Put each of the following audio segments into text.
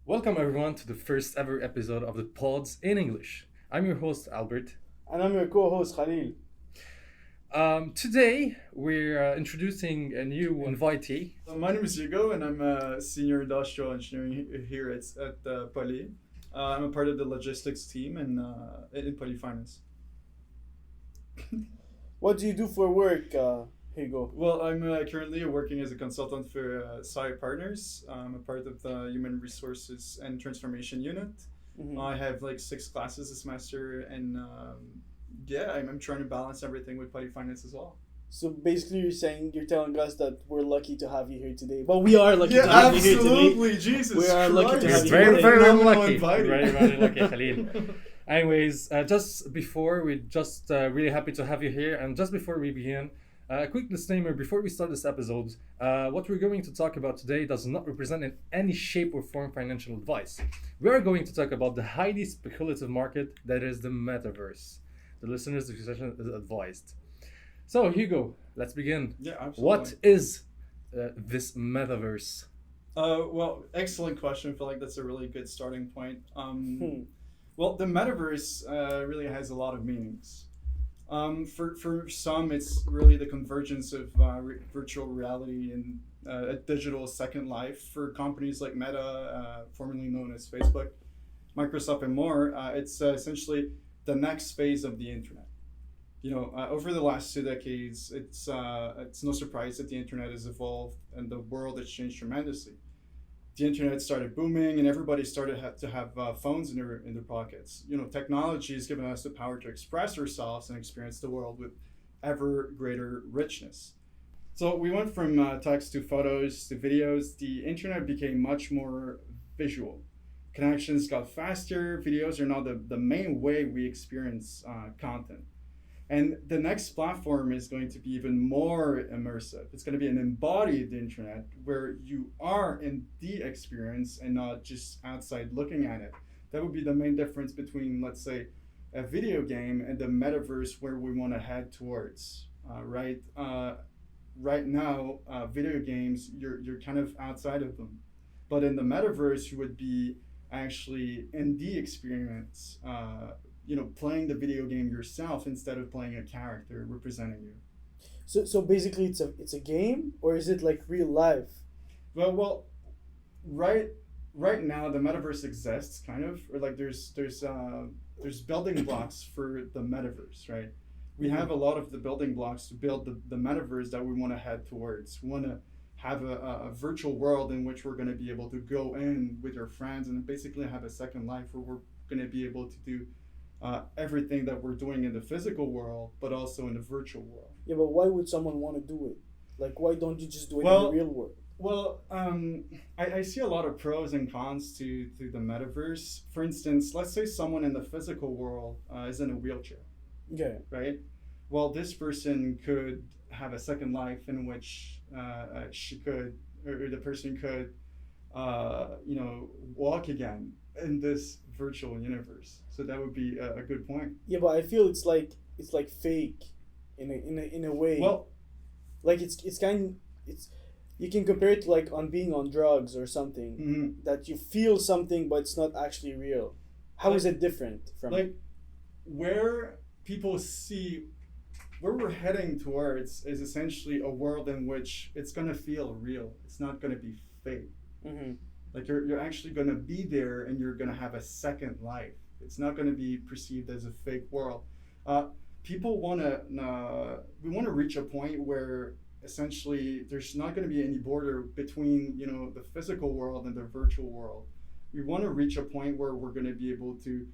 Welcome everyone to the first ever episode of the Pods in English. I'm your host Albert. And I'm your co-host Khalil. Today we're introducing a new invitee. My name is Hugo, and I'm a senior industrial engineering here at Poly. I'm a part of the logistics team in PolyFinances. What do you do for work, Hugo? Well, I'm currently working as a consultant for SI Partners. I'm a part of the Human Resources and Transformation Unit. I have like 6 classes this semester, and I'm trying to balance everything with PolyFinance as well. So basically, you're telling us that we're lucky to have you here today. Well, we are lucky to have you here today. Absolutely, Jesus We are lucky to Christ. have you Very, here. very Phenomenal lucky. inviting. Very lucky, Khalil. Anyways, just before we're just really happy to have you here, and just before we begin, a quick disclaimer before we start this episode. What we're going to talk about today does not represent in any shape or form financial advice. We are going to talk about the highly speculative market that is the Metaverse. The listeners' discussion is advised. So, Hugo, let's begin. Yeah, absolutely. What is this Metaverse? Well, excellent question. I feel like that's a really good starting point. Well, the metaverse really has a lot of meanings. For some, it's really the convergence of virtual reality and a digital second life. For companies like Meta, formerly known as Facebook, Microsoft, and more, it's essentially the next phase of the internet. Over the last 2 decades, it's no surprise that the internet has evolved and the world has changed tremendously. The internet started booming, and everybody started to have phones in their pockets. Technology has given us the power to express ourselves and experience the world with ever greater richness. So we went from text to photos to videos. The internet became much more visual. Connections got faster. Videos are now the main way we experience content. And the next platform is going to be even more immersive. It's going to be an embodied internet where you are in the experience and not just outside looking at it. That would be the main difference between, let's say, a video game and the metaverse where we want to head towards. Right now, video games, you're kind of outside of them. But in the metaverse, you would be actually in the experience. Playing the video game yourself instead of playing a character representing you. So basically, it's a game, or is it like real life? Well, right now the metaverse exists, kind of, or like there's building blocks for the metaverse, right? We have a lot of the building blocks to build the metaverse that we want to head towards. We want to have a virtual world in which we're going to be able to go in with your friends and basically have a second life where we're going to be able to do everything that we're doing in the physical world, but also in the virtual world. Yeah, but why would someone want to do it? Like, why don't you just do it in the real world? Well, I see a lot of pros and cons to the metaverse. For instance, let's say someone in the physical world is in a wheelchair. Yeah. Right? Well, this person could have a second life in which she could, or the person could, walk again in this virtual universe. So that would be a good point. Yeah, but I feel it's like fake, in a way. Well, like it's you can compare it to like on being on drugs or something, that you feel something but it's not actually real. How is it different from where people see where we're heading towards is essentially a world in which it's going to feel real. It's not going to be fake. Like you're actually going to be there and you're going to have a second life. It's not going to be perceived as a fake world. People want to we want to reach a point where essentially there's not going to be any border between the physical world and the virtual world. We want to reach a point where we're going to be able to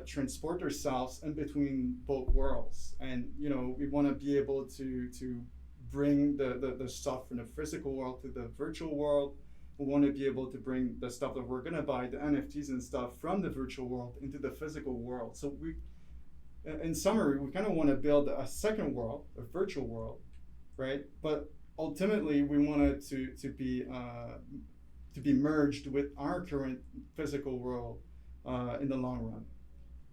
transport ourselves in between both worlds, and we want to be able to bring the stuff from the physical world to the virtual world. We want to be able to bring the stuff that we're going to buy, the NFTs and stuff, from the virtual world into the physical world. So in summary, we kind of want to build a second world, a virtual world, right? But ultimately, we want it to be merged with our current physical world in the long run.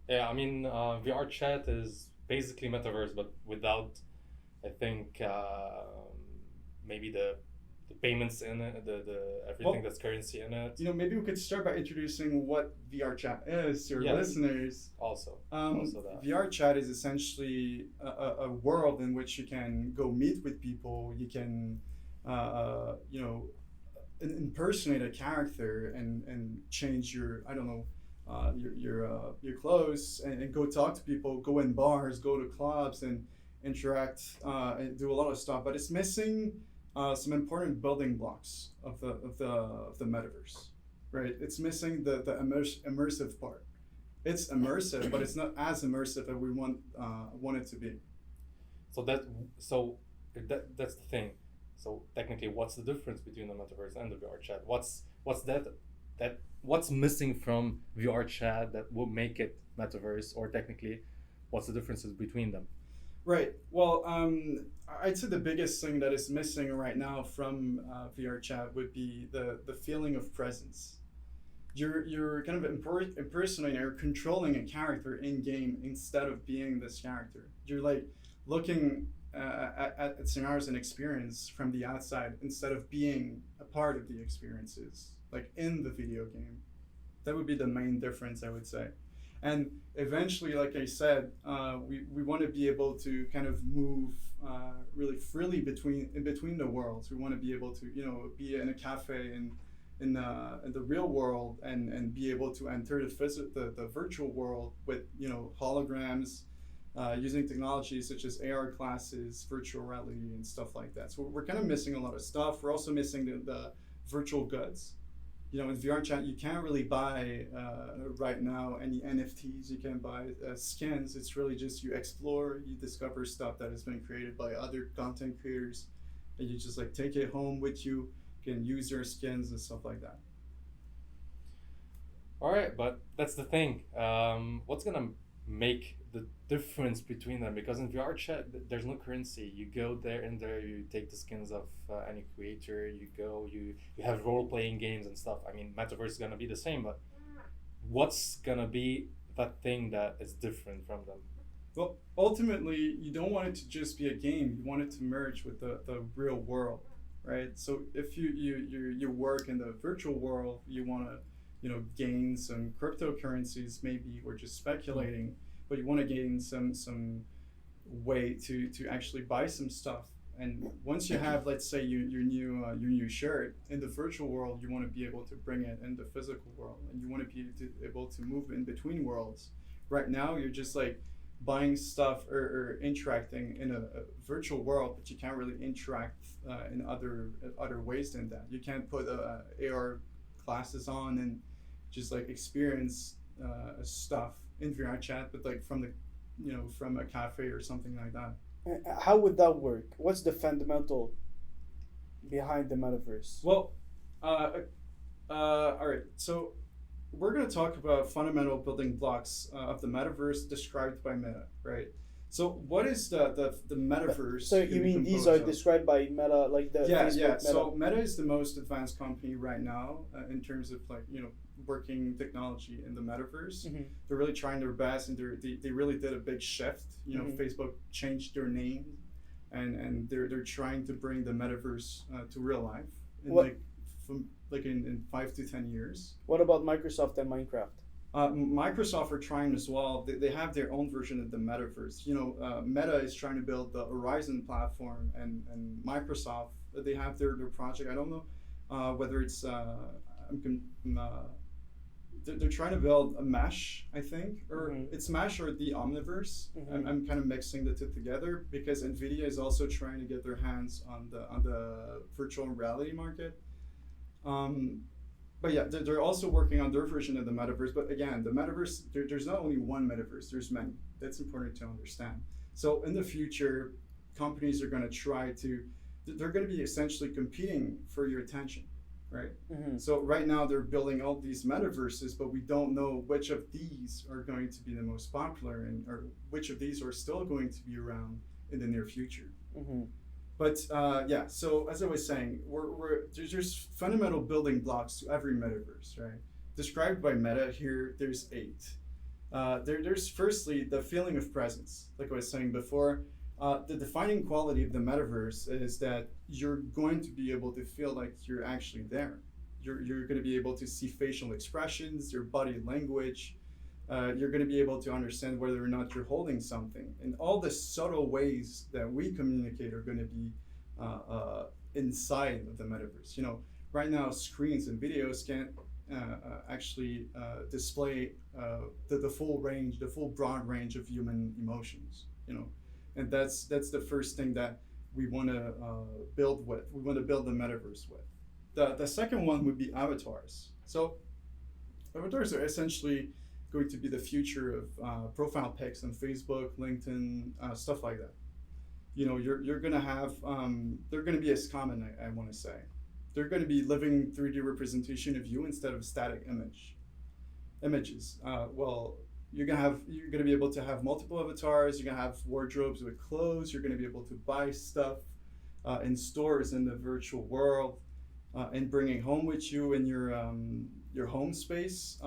Yeah, I mean, VR chat is basically Metaverse, but without, I think, maybe the the payments in it, the everything that's currency in it. Maybe we could start by introducing what VR chat is to your listeners. Also that. VR chat is essentially a world in which you can go meet with people. You can, impersonate a character and change your, I don't know, your clothes and go talk to people, go in bars, go to clubs and interact and do a lot of stuff. But it's missing some important building blocks of the metaverse, right? It's missing the immersive part. It's immersive, but it's not as immersive as we want it to be. So that's the thing. So technically, what's the difference between the metaverse and the VR chat? What's missing from VR chat that will make it metaverse, or technically, what's the differences between them? Right. Well, I'd say the biggest thing that is missing right now from VR chat would be the feeling of presence. You're kind of impersonating or controlling a character in game instead of being this character. You're like looking at scenarios and experience from the outside instead of being a part of the experiences, like in the video game. That would be the main difference, I would say. And eventually, like I said, we want to be able to kind of move really freely between the worlds. We want to be able to, be in a cafe in the real world and be able to enter the virtual world with, holograms, using technologies such as AR glasses, virtual reality, and stuff like that. So we're kind of missing a lot of stuff. We're also missing the virtual goods. In VR chat, you can't really buy right now any NFTs. You can't buy skins. It's really just you explore, you discover stuff that has been created by other content creators, and you just like take it home with you. You can use your skins and stuff like that. All right, but that's the thing. What's gonna make the difference between them? Because in VR chat, there's no currency. You go there and there, you take the skins of any creator. You go, you have role-playing games and stuff. I mean, Metaverse is gonna be the same, but what's gonna be that thing that is different from them? Well, ultimately, you don't want it to just be a game. You want it to merge with the real world, right? So if you work in the virtual world, you want to gain some cryptocurrencies. Maybe we're just speculating, but you want to gain some way to actually buy some stuff. And once you have, let's say, your new shirt in the virtual world, you want to be able to bring it in the physical world, and you want to be able to move in between worlds. Right now, you're just like buying stuff or interacting in a virtual world, but you can't really interact in other ways than that. You can't put AR glasses on and just like experience stuff in VR chat, but like from a cafe or something like that. How would that work? What's the fundamental behind the metaverse? Well, all right. So we're going to talk about fundamental building blocks of the metaverse described by Meta, right? So what is the metaverse? So you mean these are described by Meta, like the Facebook Meta? So Meta is the most advanced company right now in terms of working technology in the metaverse. Mm-hmm. They're really trying their best, and they really did a big shift. Facebook changed their name, and they're trying to bring the metaverse to real life in 5 to 10 years. What about Microsoft and Minecraft? Microsoft are trying as well. They have their own version of the metaverse. Meta is trying to build the Horizon platform, and Microsoft, they have their project. I don't know whether it's they're trying to build a mesh, I think, or it's mesh or the Omniverse. I'm kind of mixing the two together because NVIDIA is also trying to get their hands on the virtual reality market. But yeah, they're also working on their version of the metaverse. But again, the metaverse, there's not only one metaverse, there's many. That's important to understand. So in the future, companies are going to they're going to be essentially competing for your attention, right? So right now they're building all these metaverses, but we don't know which of these are going to be the most popular or which of these are still going to be around in the near future. But so as I was saying, there's fundamental building blocks to every metaverse, right? Described by Meta here, there's 8. There's firstly the feeling of presence. Like I was saying before, The defining quality of the metaverse is that you're going to be able to feel like you're actually there. You're going to be able to see facial expressions, your body language. You're going to be able to understand whether or not you're holding something. And all the subtle ways that we communicate are going to be inside of the metaverse. Right now, screens and videos can't actually display the full range, the full broad range of human emotions. And that's the first thing that we want to build with. We want to build the metaverse with. The second one would be avatars. So avatars are essentially going to be the future of profile pics on Facebook, LinkedIn, stuff like that. You're gonna have they're gonna be as common. I want to say they're going to be living 3D representation of you instead of static images. You're gonna be able to have multiple avatars. You're gonna have wardrobes with clothes. You're gonna be able to buy stuff in stores in the virtual world and bring it home with you in your home space.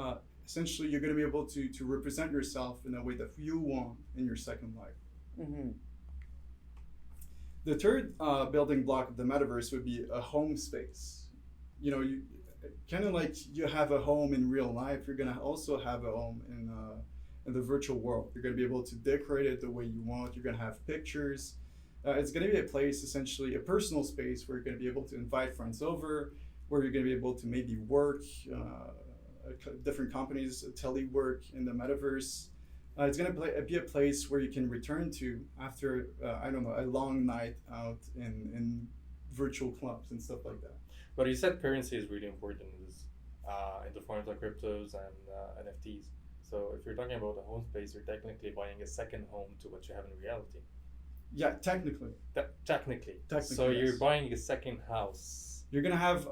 Essentially, you're gonna be able to represent yourself in a way that you want in your second life. Mm-hmm. The third building block of the metaverse would be a home space. You kind of like you have a home in real life. You're gonna also have a home in the virtual world. You're gonna be able to decorate it the way you want. You're gonna have pictures. It's gonna be a place, essentially, a personal space where you're gonna be able to invite friends over, where you're gonna be able to maybe work, different companies, telework in the metaverse. It's going to be a place where you can return to after, a long night out in virtual clubs and stuff like that. But you said currency is really important in the forms of cryptos and NFTs. So if you're talking about a home space, you're technically buying a second home to what you have in reality. Yeah, technically. Technically. So yes. You're buying a second house. You're going to have,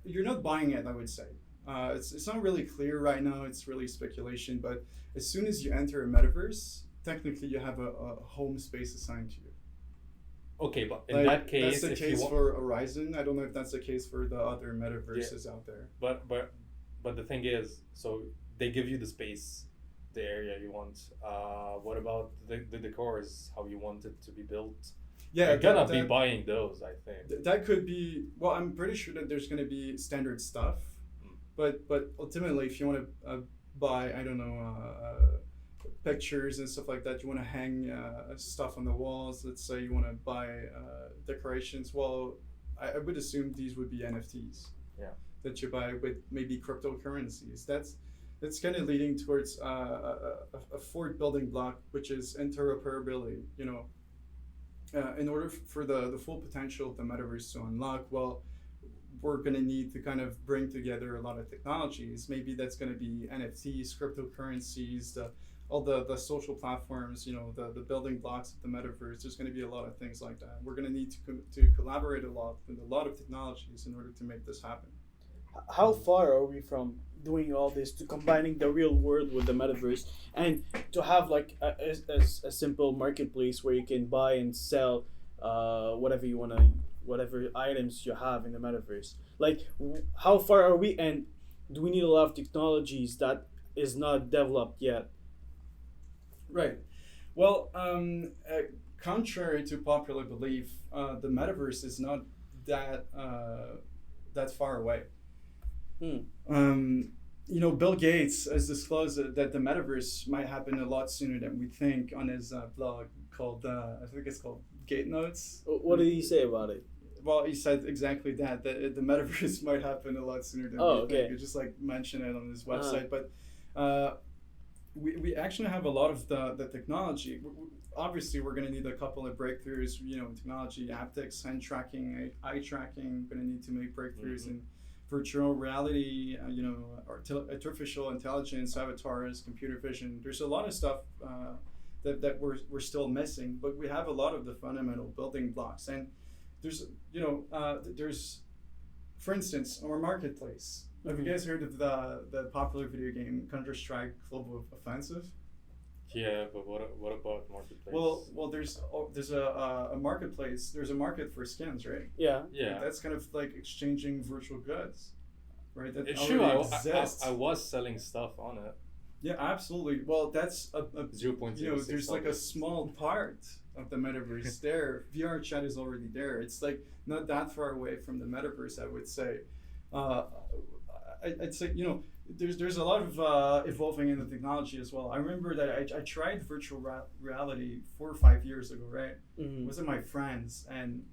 you're not buying it, I would say. It's not really clear right now. It's really speculation. But as soon as you enter a metaverse, technically you have a home space assigned to you. Okay, but in that case, that's the case for Horizon. I don't know if that's the case for the other metaverses out there. But the thing is, so they give you the space, the area you want. What about the decors? How you want it to be built? Yeah, you're gonna be buying those, I think. That could be. Well, I'm pretty sure that there's gonna be standard stuff. But ultimately, if you want to buy, pictures and stuff like that, you want to hang stuff on the walls. Let's say you want to buy decorations. Well, I would assume these would be NFTs. Yeah. That you buy with maybe cryptocurrencies. That's kind of leading towards a fourth building block, which is interoperability. In order for the full potential of the metaverse to unlock, we're going to need to kind of bring together a lot of technologies. Maybe that's going to be NFTs, cryptocurrencies, all the social platforms, the building blocks of the metaverse. There's going to be a lot of things like that. We're going to need to collaborate a lot with a lot of technologies in order to make this happen. How far are we from doing all this to combining the real world with the metaverse and to have like a simple marketplace where you can buy and sell whatever you want to, whatever items you have in the metaverse? Like, how far are we, and do we need a lot of technologies that is not developed yet? Right. Well, contrary to popular belief, the metaverse is not that far away. Bill Gates has disclosed that the metaverse might happen a lot sooner than we think on his blog called, I think it's called Gate Notes. What did he say about it? Well, he said exactly that the metaverse might happen a lot sooner than we think. He just mentioned it on his website. But we actually have a lot of the technology. Obviously, we're going to need a couple of breakthroughs, in technology, haptics, hand tracking, eye tracking. We're going to need to make breakthroughs in virtual reality, artificial intelligence, avatars, computer vision. There's a lot of stuff that we're still missing, but we have a lot of the fundamental building blocks. And there's, for instance, our marketplace. Have you guys heard of the popular video game Counter-Strike Global Offensive? Yeah, but what about marketplace? Well, there's a marketplace. There's a market for skins, right? Yeah. That's kind of like exchanging virtual goods, right? That it's already true. exists. I was selling stuff on it. Yeah, absolutely. Well, that's a 0.06 there's like a small part of the metaverse there. VR chat is already there. It's like not that far away from the metaverse, I would say. Uh, I'd say, there's a lot of evolving in the technology as well. I remember that I tried virtual reality 4 or 5 years ago, right? Mm-hmm. It was with my friends, and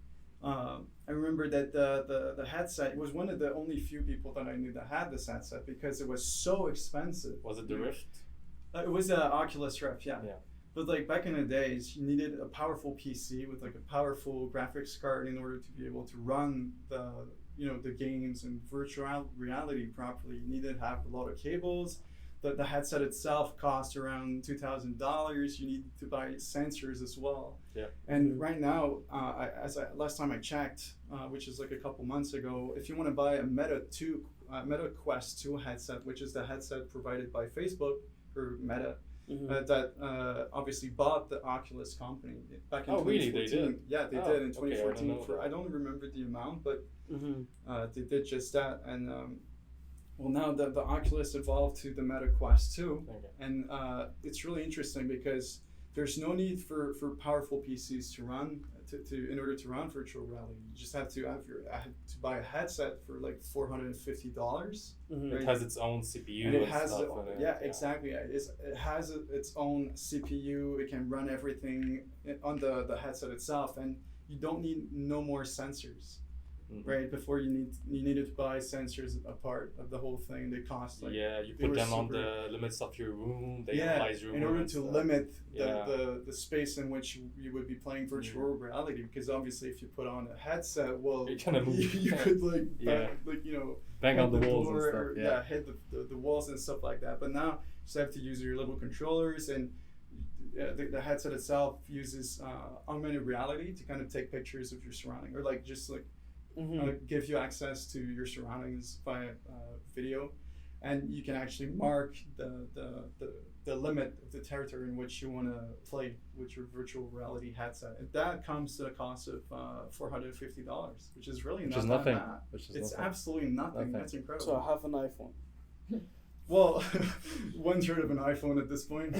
I remember that the headset, it was one of the only few people that I knew that had this headset because it was so expensive. Was it the Rift? It was an Oculus Rift, yeah. Yeah. But like back in the days, you needed a powerful PC with like a powerful graphics card in order to be able to run the games and virtual reality properly. You needed to have a lot of cables. The headset itself cost around $2,000. You need to buy sensors as well. Yeah. And right now, last time I checked, which is like a couple months ago, if you want to buy a Meta Quest 2 headset, which is the headset provided by Facebook or Meta, that obviously bought the Oculus company back in 2014. Really? They did? Yeah, they did in 2014. I don't remember the amount, but they did just that. And well, now the Oculus evolved to the Meta Quest 2, and it's really interesting because there's no need for powerful PCs to run in order to run virtual reality. You just have to buy a headset for like $450. Mm-hmm. Right? It has its own CPU. And it has exactly. It has its own CPU. It can run everything on the headset itself, and you don't need no more sensors. Mm-hmm. Right, before you needed to buy sensors a part of the whole thing. They cost like you put them on the limits of your room. They analyze your room in order to limit the space in which you would be playing virtual reality. Because obviously, if you put on a headset, well, you could bang on the walls and stuff. Hit the walls and stuff like that. But now you just have to use your little controllers, and the headset itself uses augmented reality to kind of take pictures of your surrounding, or like just like. Give you access to your surroundings via video, and you can actually mark the limit of the territory in which you want to play with your virtual reality headset. And that comes to a cost of $450, which is really not that bad. It's absolutely nothing. That's incredible. So I have an iPhone. Well, 1/3 of an iPhone at this point.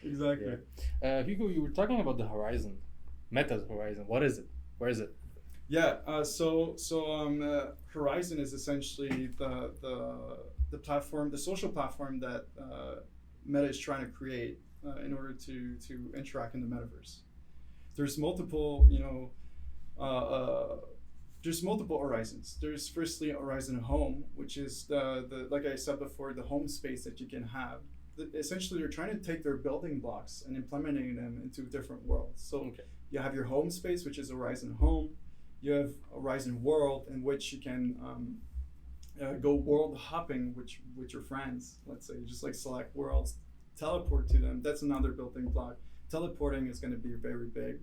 Exactly. Yeah. Hugo, you were talking about the Horizon, Meta's Horizon. What is it? Where is it? Yeah, so Horizon is essentially the platform, the social platform that Meta is trying to create in order to interact in the metaverse. There's multiple, there's multiple horizons. There's firstly Horizon Home, which is the like I said before, the home space that you can have. Essentially, they're trying to take their building blocks and implementing them into different worlds. So you have your home space, which is Horizon Home. You have Horizon World, in which you can go world hopping with your friends. Let's say, just like select worlds, teleport to them. That's another building block. Teleporting is going to be very big.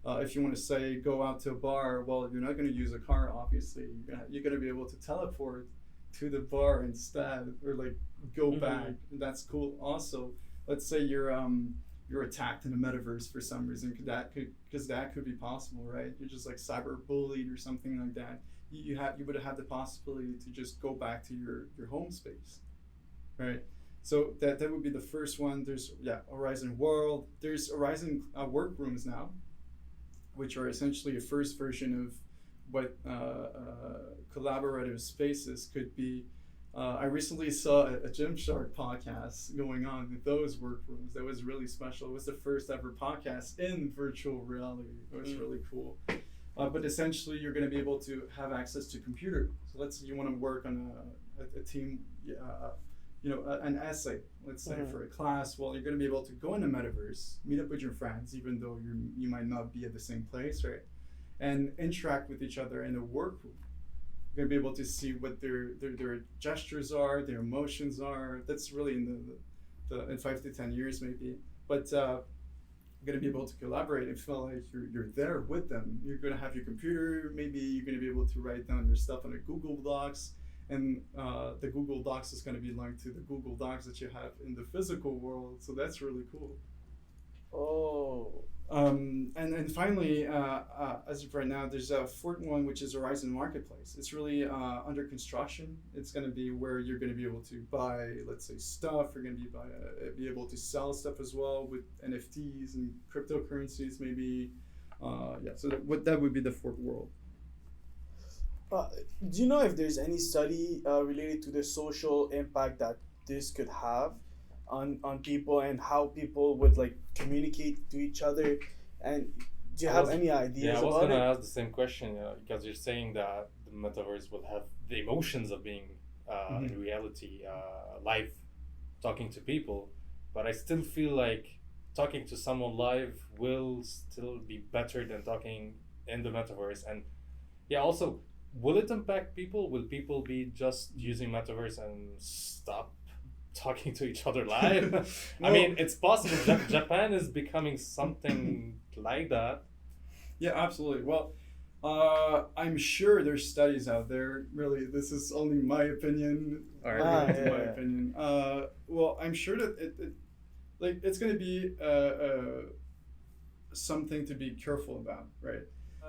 If you want to say go out to a bar, well, you're not going to use a car, obviously. You're going to be able to teleport to the bar instead, or like go back. That's cool. Also, let's say you're attacked in the metaverse for some reason, because that could be possible, right? You're just like cyber bullied or something like that. You would have the possibility to just go back to your home space, right? So that would be the first one. There's Horizon World. There's Horizon Workrooms now, which are essentially a first version of what collaborative spaces could be. I recently saw a Gymshark podcast going on with those workrooms. That was really special. It was the first ever podcast in virtual reality. It was really cool. But essentially, you're going to be able to have access to computer. So let's say you want to work on a team, an essay, let's say for a class. Well, you're going to be able to go in the metaverse, meet up with your friends, even though you might not be at the same place, right? And interact with each other in a workroom. You're going to be able to see what their gestures are, their emotions are. That's really in 5 to 10 years maybe. But you're going to be able to collaborate and feel like you're there with them. You're going to have your computer. Maybe you're going to be able to write down your stuff on a Google Docs, and the Google Docs is going to be linked to the Google Docs that you have in the physical world. So that's really cool. Oh, And finally, as of right now, there's a fourth one, which is Horizon Marketplace. It's really under construction. It's going to be where you're going to be able to buy, let's say, stuff. You're going to be able to sell stuff as well with NFTs and cryptocurrencies, maybe. So that would be the fourth world. Do you know if there's any study related to the social impact that this could have on people and how people would like communicate to each other? And do you have any ideas Yeah, I was about gonna it? ask the same question because you're saying that the metaverse will have the emotions of being in reality, live, talking to people, but I still feel like talking to someone live will still be better than talking in the metaverse. And yeah, also, will it impact people? Will people be just using metaverse and stop talking to each other live? I Well- mean, it's possible. Japan is becoming something like that. Yeah, absolutely. Well, I'm sure there's studies out there. Really, this is only my opinion. All right. Ah, Related to yeah, my yeah. opinion. Well, I'm sure that it's going to be something to be careful about, right?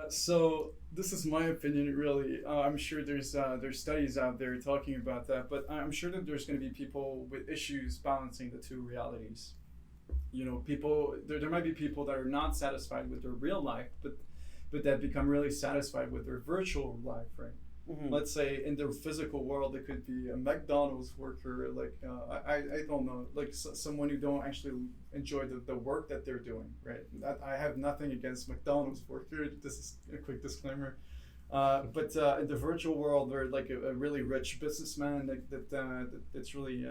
So this is my opinion, really. I'm sure there's studies out there talking about that, but I'm sure that there's going to be people with issues balancing the two realities. You know, people there might be people that are not satisfied with their real life, but that become really satisfied with their virtual life, right? Let's say in their physical world, it could be a McDonald's worker, like I don't know, like someone who don't actually enjoy the work that they're doing, right? I have nothing against McDonald's worker. This is a quick disclaimer. But in the virtual world, they're like a really rich businessman that's really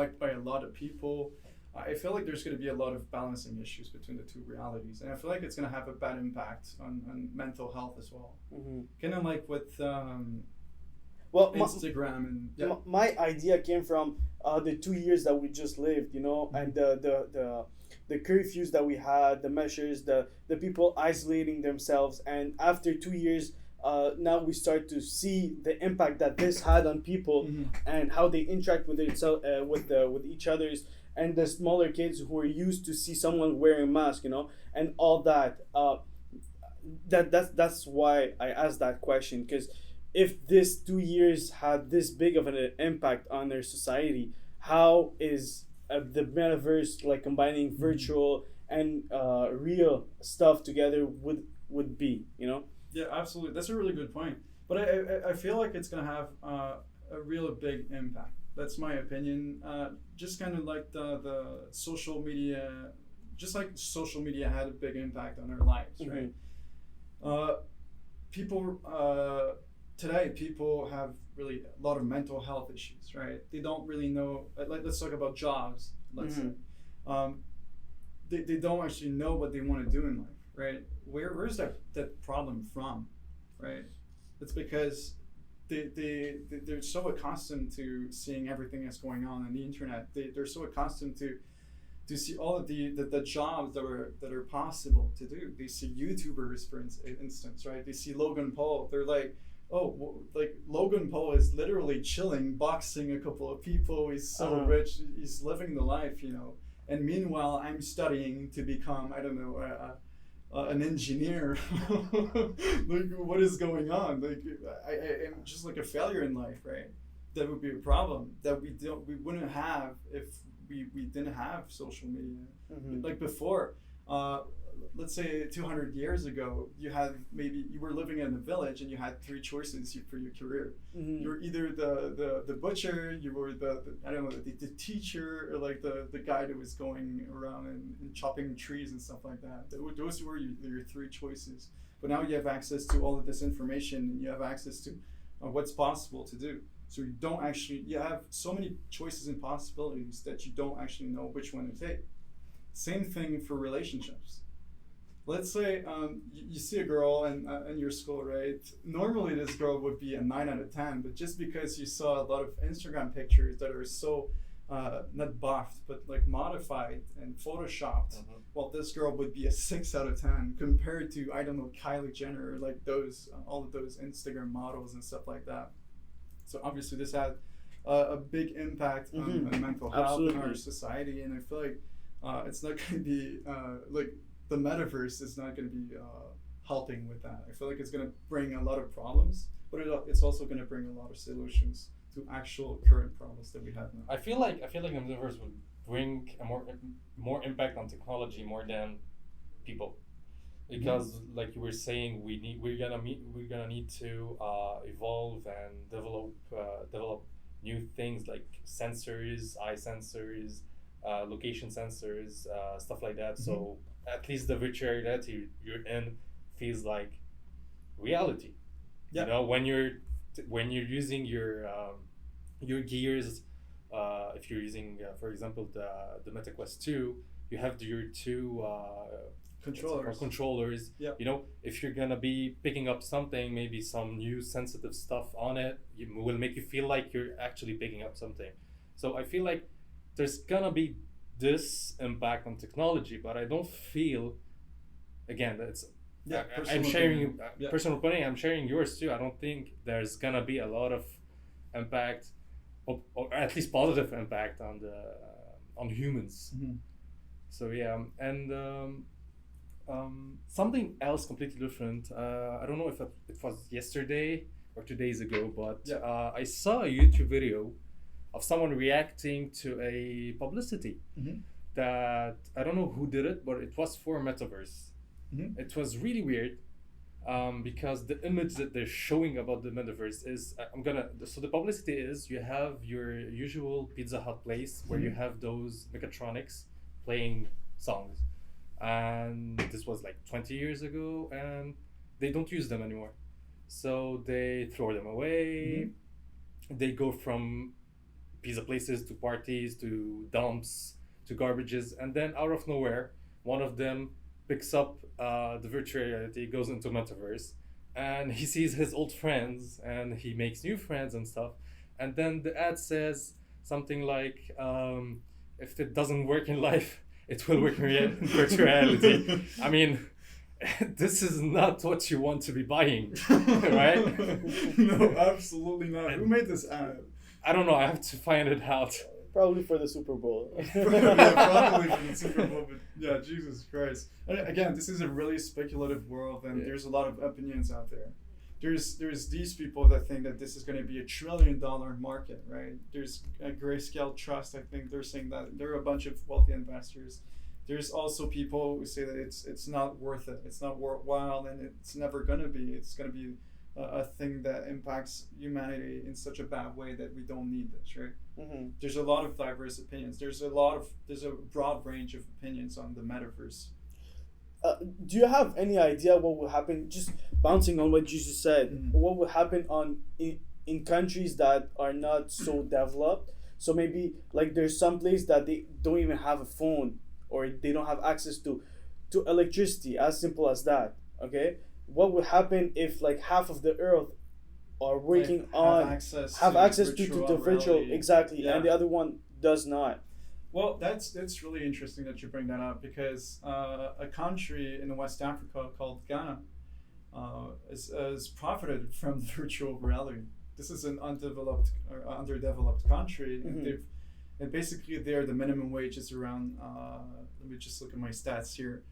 liked by a lot of people. I feel like there's going to be a lot of balancing issues between the two realities, and I feel like it's going to have a bad impact on mental health as well. Kind of like with Well, Instagram and yeah. my idea came from the 2 years that we just lived, you know, and the curfews that we had, the measures, the people isolating themselves, and after 2 years, now we start to see the impact that this had on people and how they interact with with each others, and the smaller kids who are used to see someone wearing a mask, you know, and all that. That's why I asked that question, because if this 2 years had this big of an impact on their society, how is the metaverse, like combining virtual and real stuff together, would be, you know? Yeah, absolutely. That's a really good point. But I feel like it's going to have a real big impact. That's my opinion. Just kind of like the social media, just like social media had a big impact on our lives, right? People today, people have really a lot of mental health issues, right? They don't really know. Let's talk about jobs. Let's say they don't actually know what they want to do in life, right? Where's that problem from, right? It's because they're so accustomed to seeing everything that's going on the internet. They're so accustomed to see all of the jobs that are possible to do. They see YouTubers, for instance, right? They see Logan Paul. They're like, oh, like Logan Paul is literally chilling, boxing a couple of people. He's so rich. He's living the life, you know. And meanwhile, I'm studying to become, I don't know, an engineer. Like, what is going on? Like, I'm just like a failure in life, right? That would be a problem that we wouldn't have if we didn't have social media. Like before, let's say 200 years ago, you were living in a village and you had three choices for your career. You were either the butcher, you were the I don't know, the teacher, or like the guy that was going around and chopping trees and stuff like that. Those were your three choices. But now you have access to all of this information, and you have access to what's possible to do. So you have so many choices and possibilities that you don't actually know which one to take. Same thing for relationships. Let's say you see a girl in your school, right? Normally this girl would be a 9 out of 10, but just because you saw a lot of Instagram pictures that are so, not buffed, but like modified and photoshopped, well, this girl would be a 6 out of 10 compared to, I don't know, Kylie Jenner, like all of those Instagram models and stuff like that. So obviously this had a big impact on mental health in our society, and I feel like it's not going to be like the metaverse is not going to be helping with that. I feel like it's going to bring a lot of problems, but it's also going to bring a lot of solutions to actual current problems that we have now. I feel like the metaverse would bring a more impact on technology more than people, because like you were saying, we're gonna need to evolve and develop new things like sensors, eye sensors, location sensors, stuff like that. So at least the virtual reality you're in feels like reality. Yeah. You know, when you're using your gears, if you're using, for example, the Meta Quest 2, you have your two controllers. Yeah. You know, if you're gonna be picking up something, maybe some new sensitive stuff on it, it will make you feel like you're actually picking up something. So I feel like there's gonna be this impact on technology, but I don't feel, again, that's I'm sharing personal opinion. I'm sharing yours too. I don't think there's gonna be a lot of impact, or at least positive impact on humans. So yeah, and something else completely different. I don't know if it was yesterday or 2 days ago, but I saw a YouTube video of someone reacting to a publicity that I don't know who did it, but it was for Metaverse. It was really weird because the image that they're showing about the Metaverse is so the publicity is you have your usual Pizza Hut place where you have those mechatronics playing songs, and this was like 20 years ago, and they don't use them anymore, so they throw them away. They go from pizza places to parties to dumps to garbages, and then out of nowhere one of them picks up the virtual reality, goes into Metaverse, and he sees his old friends and he makes new friends and stuff, and then the ad says something like, if it doesn't work in life, it will work in virtual reality. I mean, this is not what you want to be buying, right? No, absolutely not. Who made this ad? I don't know, I have to find it out. Probably for the Super Bowl. Probably for the Super Bowl, but yeah, Jesus Christ. And again, this is a really speculative world, and there's a lot of opinions out there. There's these people that think that this is going to be $1 trillion market, right? There's a Grayscale Trust, I think they're saying that. There are a bunch of wealthy investors. There's also people who say that it's not worth it, it's not worthwhile, and it's never going to be. It's going to be a thing that impacts humanity in such a bad way that we don't need this, right? There's a lot of diverse opinions. There's a broad range of opinions on the metaverse. Do you have any idea what will happen? Just bouncing on what you just said, what will happen in countries that are not so developed? So maybe like there's some place that they don't even have a phone, or they don't have access to electricity, as simple as that. Okay, what will happen if like half of the earth are working have access to the virtual reality. and the other one does not? Well, that's really interesting that you bring that up, because a country in West Africa called Ghana is profited from virtual reality. This is an undeveloped or underdeveloped country, and basically there the minimum wage is around. Let me just look at my stats here.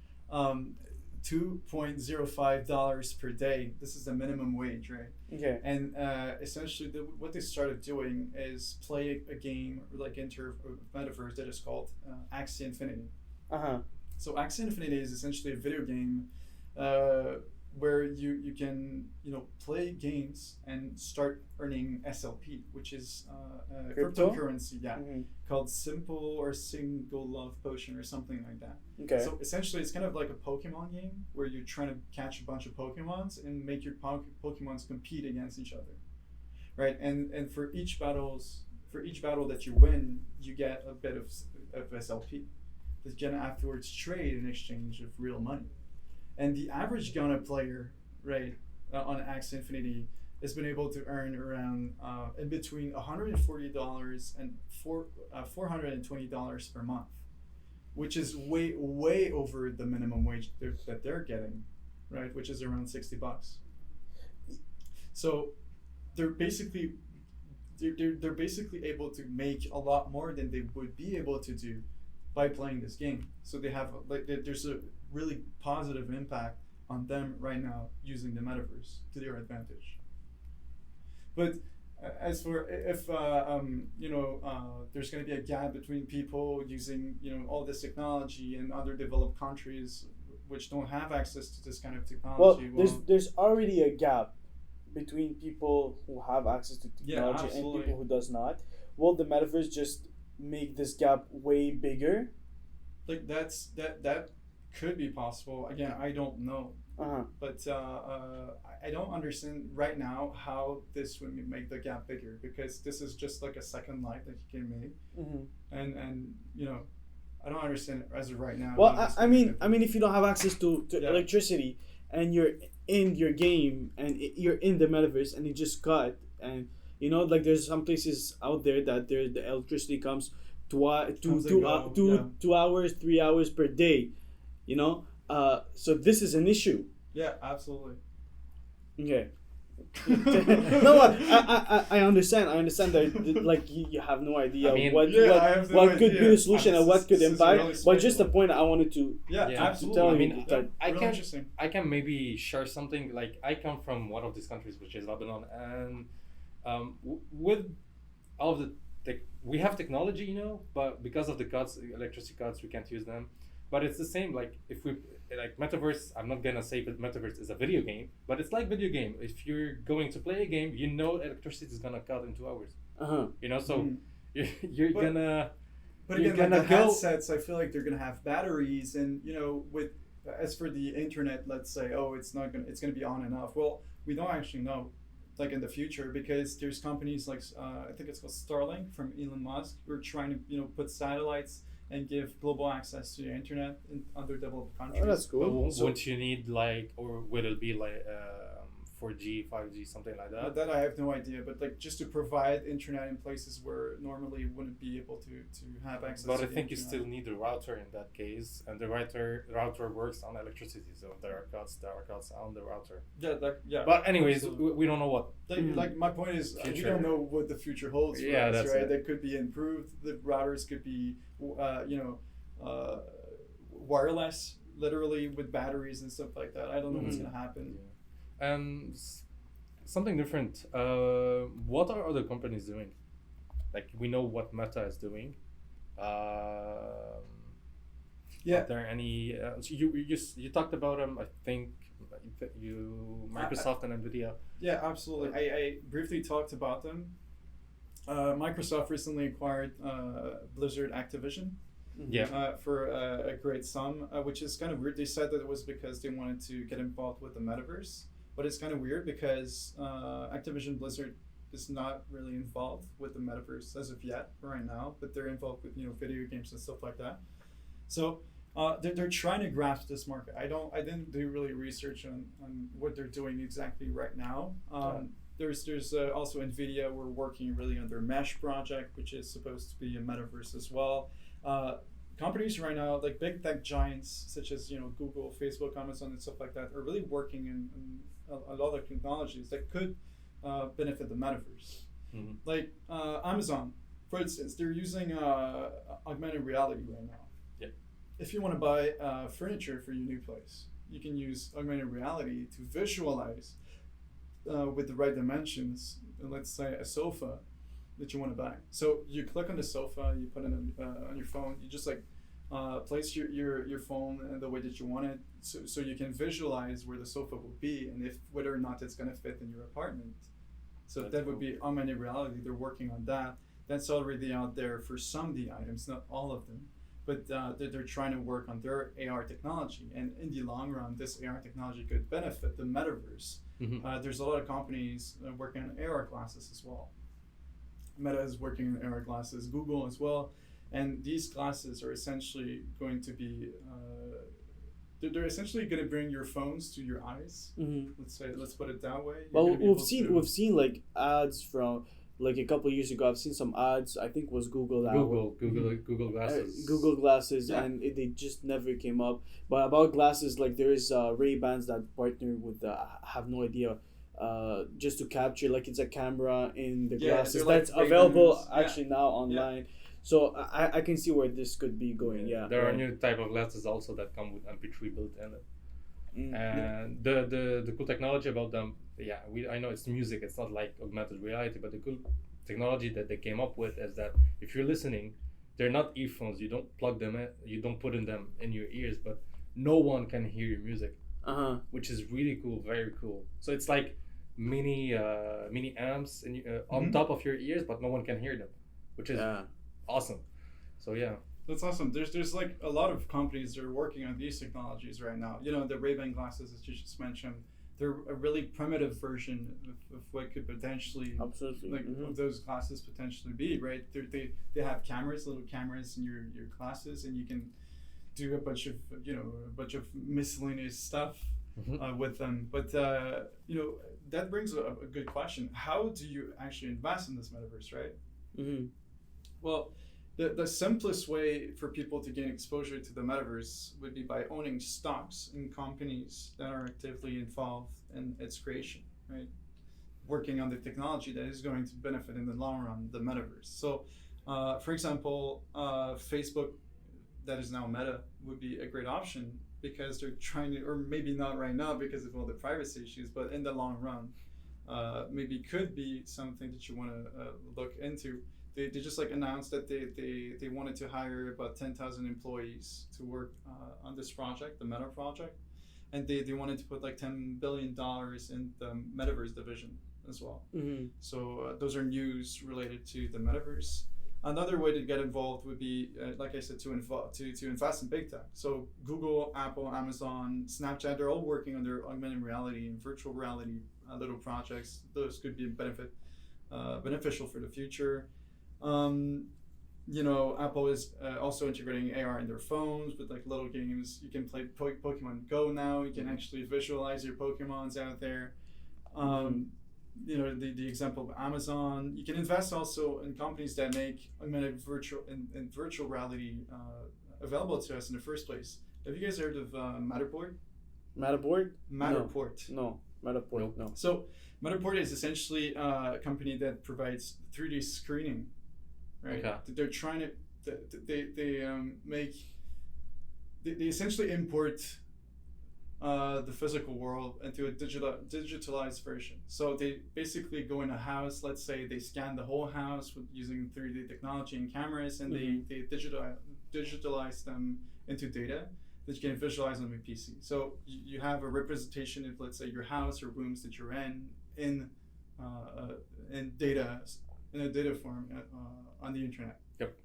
$2.05 per day. This is the minimum wage, right? Okay. And essentially, what they started doing is play a game like Metaverse that is called Axie Infinity. So Axie Infinity is essentially a video game where you can play games and start earning SLP, which is cryptocurrency, called Simple or Single Love Potion or something like that. Okay. So essentially, it's kind of like a Pokemon game where you're trying to catch a bunch of Pokemons and make your Pokemons compete against each other, right? And for each battle that you win, you get a bit of SLP that you can afterwards trade in exchange of real money. And the average Ghana player, right, on Axie Infinity has been able to earn around in between $140 and $420 per month, which is way over the minimum wage that they're getting, right, which is around $60. So they're basically able to make a lot more than they would be able to do by playing this game. So they have there's a really positive impact on them right now using the metaverse to their advantage. But as for if there's going to be a gap between people using all this technology and other developed countries which don't have access to this kind of technology. There's already a gap between people who have access to technology and people who does not. Will the metaverse just make this gap way bigger? Like that could be possible. Again, I don't know. But I don't understand right now how this would make the gap bigger, because this is just like a second life that you can make, and I don't understand as of right now. Well, I mean, if you don't have access to electricity and you're in your game and you're in the metaverse and you just cut, and like there's some places out there that the electricity comes 2 hours, 3 hours per day, so this is an issue. Yeah, absolutely. Okay. No, I understand. I understand that like you have no idea what could be the solution and what could impact. Really, but just the point I wanted to absolutely. Tell I can maybe share something. Like, I come from one of these countries, which is Lebanon, and with all of we have technology, but because of the cuts, electricity cuts, we can't use them. But it's the same. Like, if we Metaverse, I'm not gonna say that Metaverse is a video game, but it's like video game. If you're going to play a game, electricity is gonna cut in 2 hours. So you're gonna. But again, the headsets, I feel like they're gonna have batteries, and with as for the internet, let's say, it's gonna be on and off. Well, we don't actually know, like in the future, because there's companies like I think it's called Starlink from Elon Musk, who are trying to put satellites and give global access to the internet in underdeveloped countries. Oh, that's cool. But won't you need or will it be 4G, 5G, something like that? That I have no idea, but just to provide internet in places where normally wouldn't be able to have access. But to I think you internet. still need a router in that case, and the router works on electricity, so if there are cuts on the router. Yeah. But anyways, we don't know what. Like my point is, we don't know what the future holds. For us, that's right. It. They could be improved. The routers could be, wireless, literally with batteries and stuff like that. I don't know what's gonna happen. Yeah. And something different. What are other companies doing? Like, we know what Meta is doing. Are there any? You talked about them. I think Microsoft and NVIDIA. Yeah, absolutely. I briefly talked about them. Microsoft recently acquired Blizzard Activision. For a great sum, which is kind of weird. They said that it was because they wanted to get involved with the metaverse, but it's kind of weird because Activision Blizzard is not really involved with the metaverse as of yet, right now, but they're involved with video games and stuff like that. So they're trying to grasp this market. I didn't do really research on what they're doing exactly right now. There's also NVIDIA. We're working really on their Mesh project, which is supposed to be a metaverse as well. Companies right now, like big tech giants such as Google, Facebook, Amazon, and stuff like that, are really working in a lot of technologies that could benefit the metaverse. Like Amazon, for instance, they're using augmented reality right now. If you want to buy furniture for your new place, you can use augmented reality to visualize with the right dimensions, let's say a sofa that you want to buy. So you click on the sofa, you put it on your phone, you just place your phone in the way that you want it, so you can visualize where the sofa will be and whether or not it's going to fit in your apartment. So that would be augmented reality. They're working on that. That's already out there for some of the items, not all of them. But they're trying to work on their AR technology. And in the long run, this AR technology could benefit the metaverse. There's a lot of companies working on AR glasses as well. Meta is working on AR glasses, Google as well. And these glasses are essentially going to be, they're essentially going to bring your phones to your eyes. Let's put it that way. Well, we've seen like ads from like a couple of years ago. I've seen some ads. I think it was Google glasses. Google glasses, and they just never came up. But about glasses, like there is Ray-Bans that partner with I have no idea. Just to capture, like it's a camera in the glasses that's available actually now online. So I can see where this could be going. Yeah. There are right. new type of glasses also that come with MP3 built in it. Mm. And the cool technology about them, yeah, I know it's music, it's not like augmented reality, but the cool technology that they came up with is that if you're listening, they're not earphones. You don't plug them in, you don't put in them in your ears, but no one can hear your music, which is really cool, very cool. So it's like mini amps on top of your ears, but no one can hear them, which is awesome. So yeah. That's awesome. There's like a lot of companies that are working on these technologies right now. You know, the Ray-Ban glasses, as you just mentioned, they're a really primitive version of what could potentially of those glasses potentially be, right? They have cameras, little cameras in your glasses, and you can do a bunch of miscellaneous stuff with them. But that brings a good question. How do you actually invest in this metaverse, right? Well, the simplest way for people to gain exposure to the metaverse would be by owning stocks in companies that are actively involved in its creation, right? Working on the technology that is going to benefit in the long run the metaverse. So, for example, Facebook, that is now Meta, would be a great option because they're trying to, or maybe not right now because of all the privacy issues, but in the long run, maybe could be something that you want to look into. They just like announced that they wanted to hire about 10,000 employees to work on this project, the Meta project, and they wanted to put like $10 billion in the Metaverse division as well. So those are news related to the Metaverse. Another way to get involved would be, like I said, to invest in big tech. So Google, Apple, Amazon, Snapchat, they're all working on their augmented reality and virtual reality little projects. Those could be beneficial for the future. Apple is also integrating AR in their phones with like little games. You can play Pokemon Go now. You can actually visualize your Pokemons out there. The example of Amazon. You can invest also in companies that make augmented virtual reality available to us in the first place. Have you guys heard of Matterport? Matterport? Matterport. No. Matterport, no. So Matterport is essentially a company that provides 3D screening. Right, okay. They're trying to they essentially import the physical world into a digitalized version. So they basically go in a house. Let's say they scan the whole house using 3D technology and cameras, and they digitalize them into data that you can visualize on a PC. So you have a representation of, let's say, your house or rooms that you're in data. In a data form on the internet. Yep.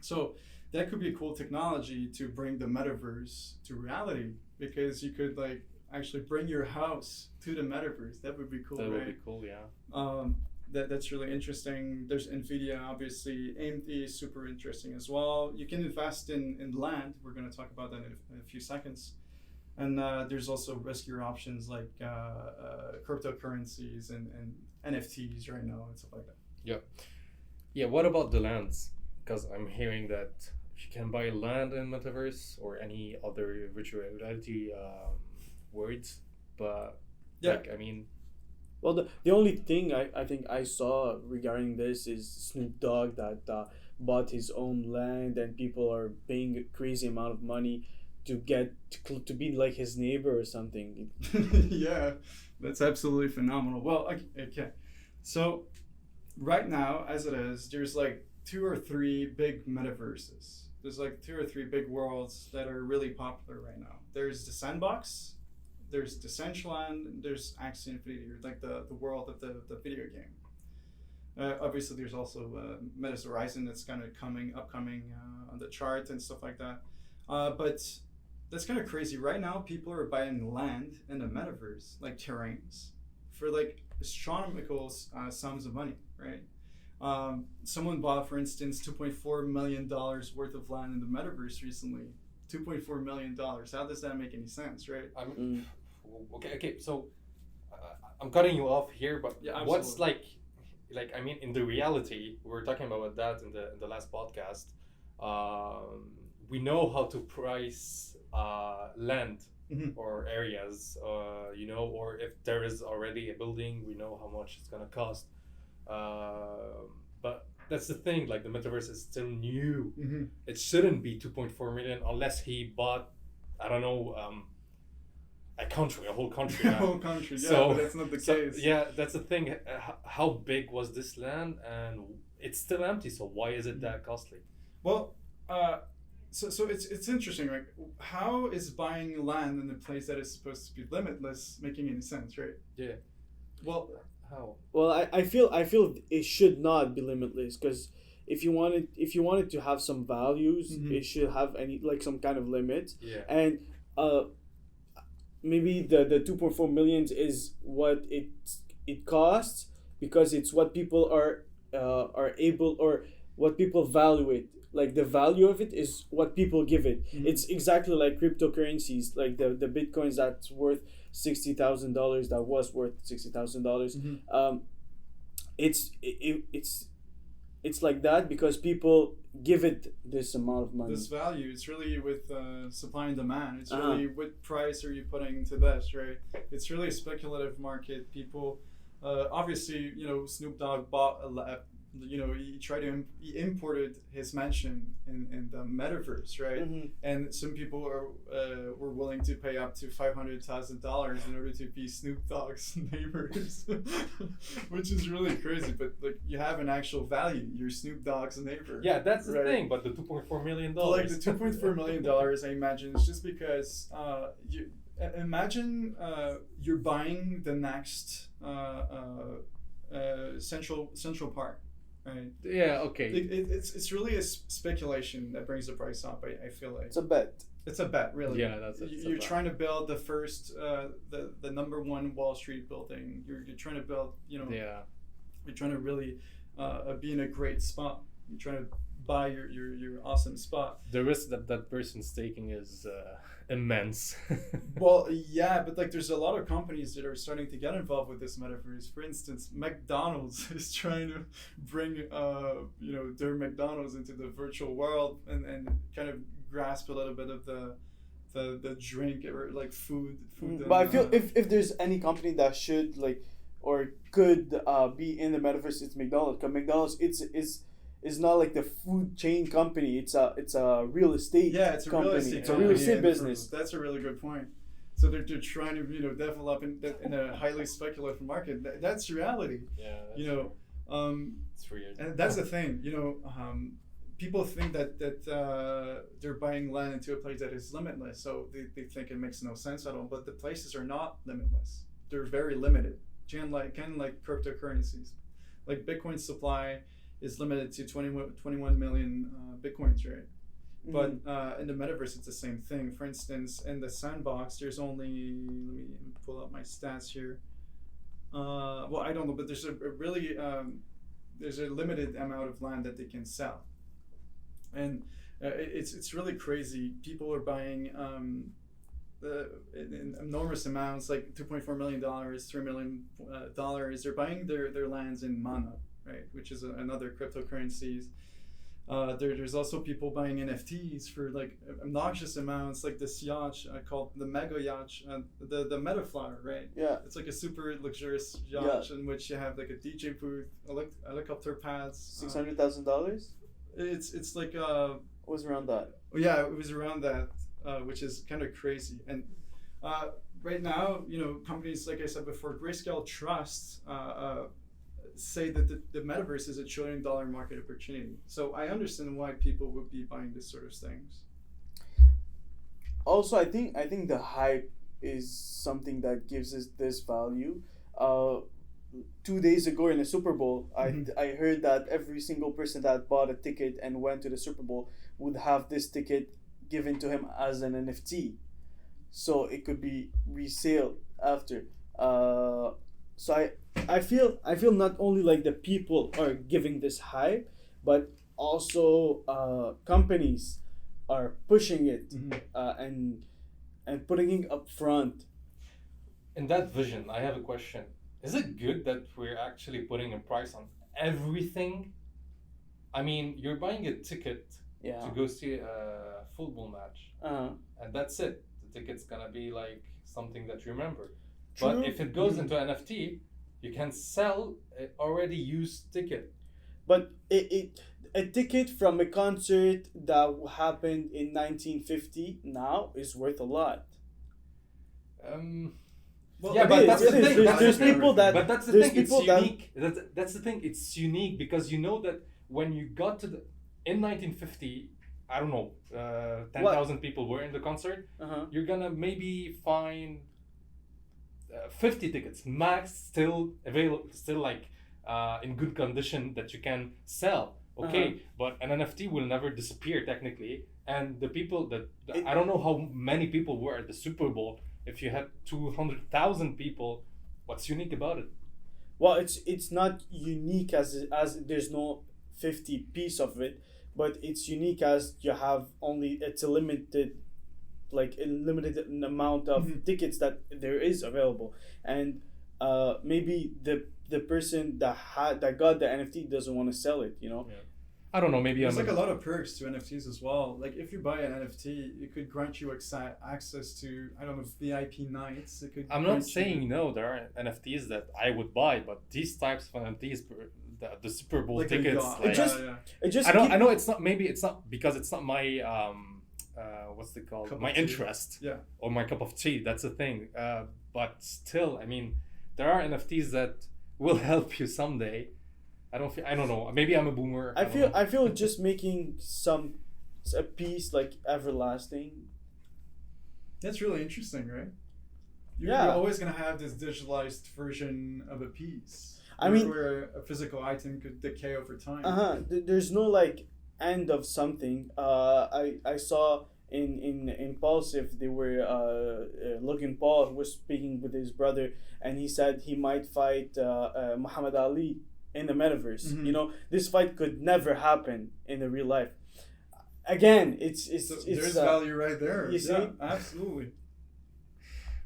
So that could be a cool technology to bring the metaverse to reality, because you could like actually bring your house to the metaverse. That would be cool, right? That would be cool, yeah. That's really interesting. There's NVIDIA, obviously. AMD is super interesting as well. You can invest in land. We're going to talk about that in a few seconds. And there's also riskier options like cryptocurrencies and NFTs right now and stuff like that. Yeah. What about the lands? Because I'm hearing that you can buy land in Metaverse or any other virtual reality words, but well, the only thing I think I saw regarding this is Snoop Dogg that bought his own land, and people are paying a crazy amount of money to get to be like his neighbor or something. Yeah, that's absolutely phenomenal. Well, okay, so right now, as it is, there's like 2 or 3 big metaverses. There's like 2 or 3 big worlds that are really popular right now. There's the Sandbox, there's Decentraland, and there's Axie Infinity, or like the world of the video game. Obviously, there's also Meta's Horizon that's kind of upcoming on the chart and stuff like that. But that's kind of crazy. Right now, people are buying land in the metaverse, like terrains, for like astronomical sums of money, right? Someone bought, for instance, $2.4 million worth of land in the metaverse recently. $2.4 million. How does that make any sense, right? Okay. So I'm cutting you off here, but yeah, what's like in the reality, we were talking about that in the last podcast. We know how to price land or areas, or if there is already a building, we know how much it's gonna cost. But that's the thing. Like the metaverse is still new. Mm-hmm. It shouldn't be 2.4 million unless he bought, I don't know, a whole country. The Now. whole country, yeah, So- but that's not the case. Yeah, that's the thing. How big was this land, and it's still empty. So why is it that costly? Well, so it's interesting, right? How is buying land in a place that is supposed to be limitless making any sense, right? Yeah. Well, How? Well, I feel it should not be limitless, because if you wanted to have some values, Mhm. it should have any like some kind of limit. Yeah. And maybe the 2.4 millions is what it costs, because it's what people are able, or what people value it. Like the value of it is what people give it. Mhm. It's exactly like cryptocurrencies, like the bitcoins that's worth $60,000, that was worth $60,000. Mhm. It's like that because people give it this amount of money. this value, it's really with supply and demand. It's Uh-huh. really what price are you putting to this, right? It's really a speculative market. People, obviously, Snoop Dogg bought he tried to he imported his mansion in the metaverse, right? Mhm. And some people were willing to pay up to $500,000 in order to be Snoop Dogg's neighbors, which is really crazy. But like, you have an actual value. You're Snoop Dogg's neighbor. Yeah, that's the Right. thing. But the 2.4 million But dollars. like the $2.4 million, I imagine, is just because you imagine you're buying the next Central Park. Right. Yeah. Okay. It's really a speculation that brings the price up. I feel like It's a bet. it's a bet, really. Yeah, that's it. It's a You're bet. trying to build the first, the number one Wall Street building. You're trying to build, Yeah. you're trying to really be in a great spot. You're trying to buy your awesome spot. The risk that person's taking is immense. Well, yeah, but like there's a lot of companies that are starting to get involved with this metaverse. For instance, McDonald's is trying to bring their McDonald's into the virtual world and kind of grasp a little bit of the drink or like food. But I feel if there's any company that should like or could be in the metaverse, it's McDonald's. Because McDonald's it's not like the food chain company. It's a real estate it's a company. real estate It's a real estate company. business. That's a really good point. So they're trying to develop in a highly speculative market. That's reality. Yeah. It's weird. And that's the thing, people think that they're buying land into a place that is limitless, so they think it makes no sense at all. But the places are not limitless; they're very limited. Kind of like cryptocurrencies, like Bitcoin supply is limited to 21 million Bitcoins, right? But in the metaverse, it's the same thing. For instance, in the sandbox, there's only, let me pull up my stats here. Well, I don't know, but there's a really there's a limited amount of land that they can sell, and it's really crazy. People are buying in enormous amounts, like $2.4 million, $3 million. They're buying their lands in mana, right, which is another cryptocurrencies. There's also people buying NFTs for like obnoxious amounts, like this yacht called the Mega Yacht, the Metaflower, right? Yeah. It's like a super luxurious yacht in which you have like a DJ booth, helicopter pads. $600,000 It's like was around that. yeah, it was around that, which is kind of crazy. And right now, companies like I said before, Grayscale Trust. Say that the metaverse is $1 trillion market opportunity. So I understand why people would be buying this sort of things. Also, I think the hype is something that gives us this value. 2 days ago in the Super Bowl, I heard that every single person that bought a ticket and went to the Super Bowl would have this ticket given to him as an NFT, so it could be resale after. So I feel not only like the people are giving this hype, but also companies are pushing it and putting it up front. In that vision, I have a question. Is it good that we're actually putting a price on everything? I mean, you're buying a ticket to go see a football match, and that's it. The ticket's gonna be like something that you remember. True. But if it goes into NFT, you can sell an already used ticket. But a ticket from a concert that happened in 1950 now is worth a lot. Well, Yeah, It but is, that's it the is. thing. There's, That's there's the thing. people that But that's the there's thing. It's people that unique. That's the thing. It's unique because you know that when you got to the in 1950, I don't know, 10,000 people were in the concert. uh-huh. You're gonna maybe find 50 tickets max still available, still like in good condition that you can sell. Okay, but an NFT will never disappear technically, and the people that I don't know how many people were at the Super Bowl. If you had 200,000 people, what's unique about it? Well, it's not unique as there's no 50 piece of it, but it's unique as you have only it's a limited amount of tickets that there is available, and maybe the person that got the NFT doesn't want to sell it. Yeah. I don't know. Maybe There's I'm like a lot of perks to NFTs as well. Like if you buy an NFT, it could grant you access to, I don't know, VIP nights. It could. I'm grant not saying no. There are NFTs that I would buy, but these types of NFTs, the Super Bowl like tickets, yacht. like, It just I know it's not. Maybe it's not because it's not my what's it called? Cup My of tea. interest. Yeah. Or my cup of tea. That's the thing. But still, I mean, there are NFTs that will help you someday. I don't know. Maybe I'm a boomer. I don't know. feel just making a piece like everlasting. That's really interesting, right? Yeah. You're always gonna have this digitalized version of a piece. I mean- where a physical item could decay over time. There's no like end of something. I saw in Pulsive they were Logan Paul was speaking with his brother, and he said he might fight Muhammad Ali in the metaverse. Mhm. You know, this fight could never happen in the real life. Again, it's There's value right there. you see? Yeah, absolutely.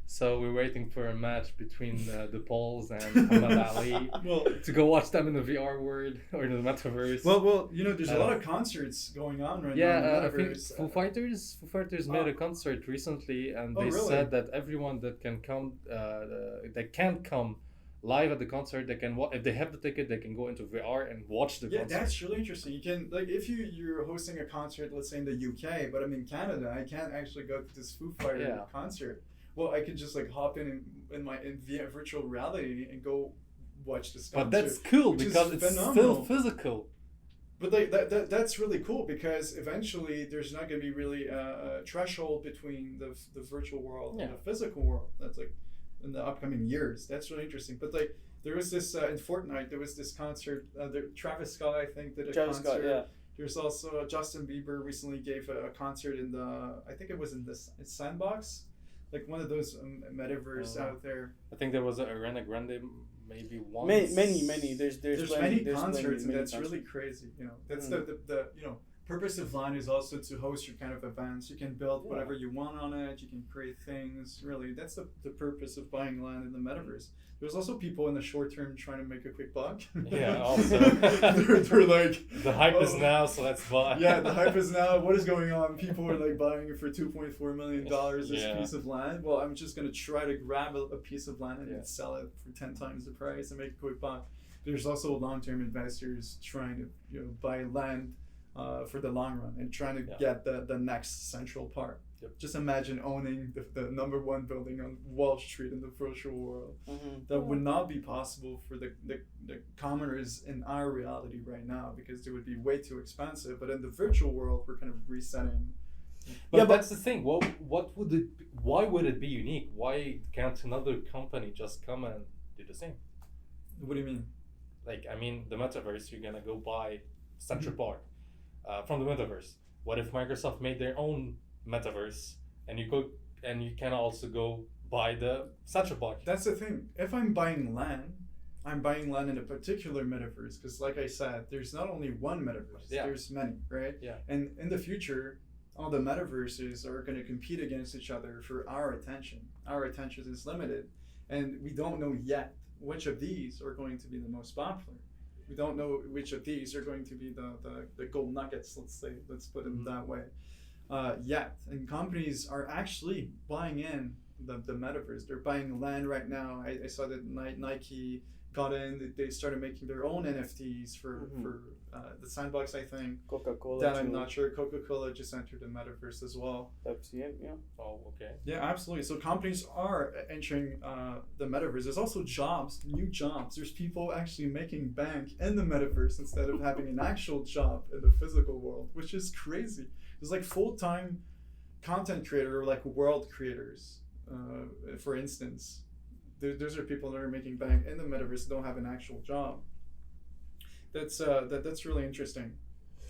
So we're waiting for a match between the Pauls and Muhammad Ali Well, to go watch them in the VR world or in the Metaverse. well, there's a lot of concerts going on right now. in the I think Metaverse. Foo Fighters made a concert recently, and Oh, they really? said that everyone that can come, that can't come live at the concert, they can if they have the ticket, they can go into VR and watch the Yeah, concert. that's really interesting. You can like if you're hosting a concert, let's say in the UK, but I'm in Canada, I can't actually go to this Foo Fighter concert. Well, I could just like hop in via virtual reality and go watch this concert. But that's cool which is because it's phenomenal. still physical. But like that's really cool because eventually there's not going to be really a threshold between the virtual world and the physical world. That's like in the upcoming years. That's really interesting. But like there was this in Fortnite, there was this concert. Travis Scott, I think, did a concert. Scott, yeah. There's also Justin Bieber recently gave a concert in I think it was in this Sandbox, like one of those metaverse out there. I think there was a Ariana Grande maybe once. Many. There's There's plenty, many there's concerts, many and that's concerts. really crazy. You know, that's the purpose of LAN is also to host your kind of events. You can build whatever you want on it. You can create things. Really, that's the purpose of buying LAN in the metaverse. There's also people in the short term trying to make a quick buck. Yeah, also. they're like The hype is now, so let's buy. yeah, the hype is now. What is going on? People are like buying it for $2.4 million this Yeah. piece of land. Well, I'm just gonna try to grab a piece of land and sell it for 10 times the price and make a quick buck. There's also long-term investors trying to buy land for the long run and trying to get the next central part. Yep. Just imagine owning the number one building on Wall Street in the virtual world. That would not be possible for the commoners in our reality right now because it would be way too expensive. But in the virtual world, we're kind of resetting. But that's the thing. What would it? Why would it be unique? Why can't another company just come and do the same? What do you mean? Like, I mean, the Metaverse, you're gonna go buy Central Park from the Metaverse. What if Microsoft made their own Metaverse and you can also go buy the Central Park? That's the thing. If I'm buying land, I'm buying land in a particular metaverse because, like I said, there's not only one metaverse. There's many, right? Yeah. And in the future, all the metaverses are going to compete against each other for our attention. Our attention is limited, and we don't know yet which of these are going to be the most popular. We don't know which of these are going to be the gold nuggets, let's put it that way, yet. And companies are actually buying in the metaverse. They're buying land right now. I saw that Nike got in. They started making their own NFTs for the Sandbox, I think. Coca-Cola. That I'm not sure. Coca-Cola just entered the Metaverse as well. Pepsi, yeah. Oh, okay. Yeah, absolutely. So companies are entering the Metaverse. There's also jobs, new jobs. There's people actually making bank in the Metaverse instead of having an actual job in the physical world, which is crazy. There's like full-time content creator, like world creators, for instance. Those are people that are making bank in the Metaverse that don't have an actual job. That's really interesting.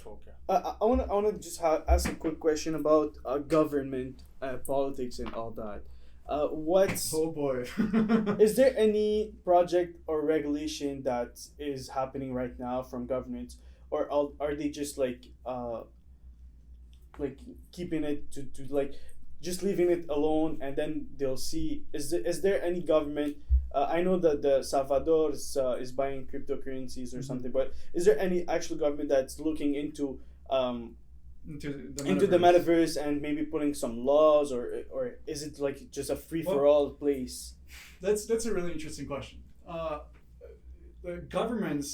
Okay. I wanna just ask a quick question about government, politics, and all that. What's Oh boy. Is there any project or regulation that is happening right now from governments, or are they just like keeping it to like just leaving it alone, and then they'll see? Is there any government? I know that the Salvador is buying cryptocurrencies or something, but is there any actual government that's looking into the metaverse and maybe putting some laws, or is it like just a free for all place? That's a really interesting question. The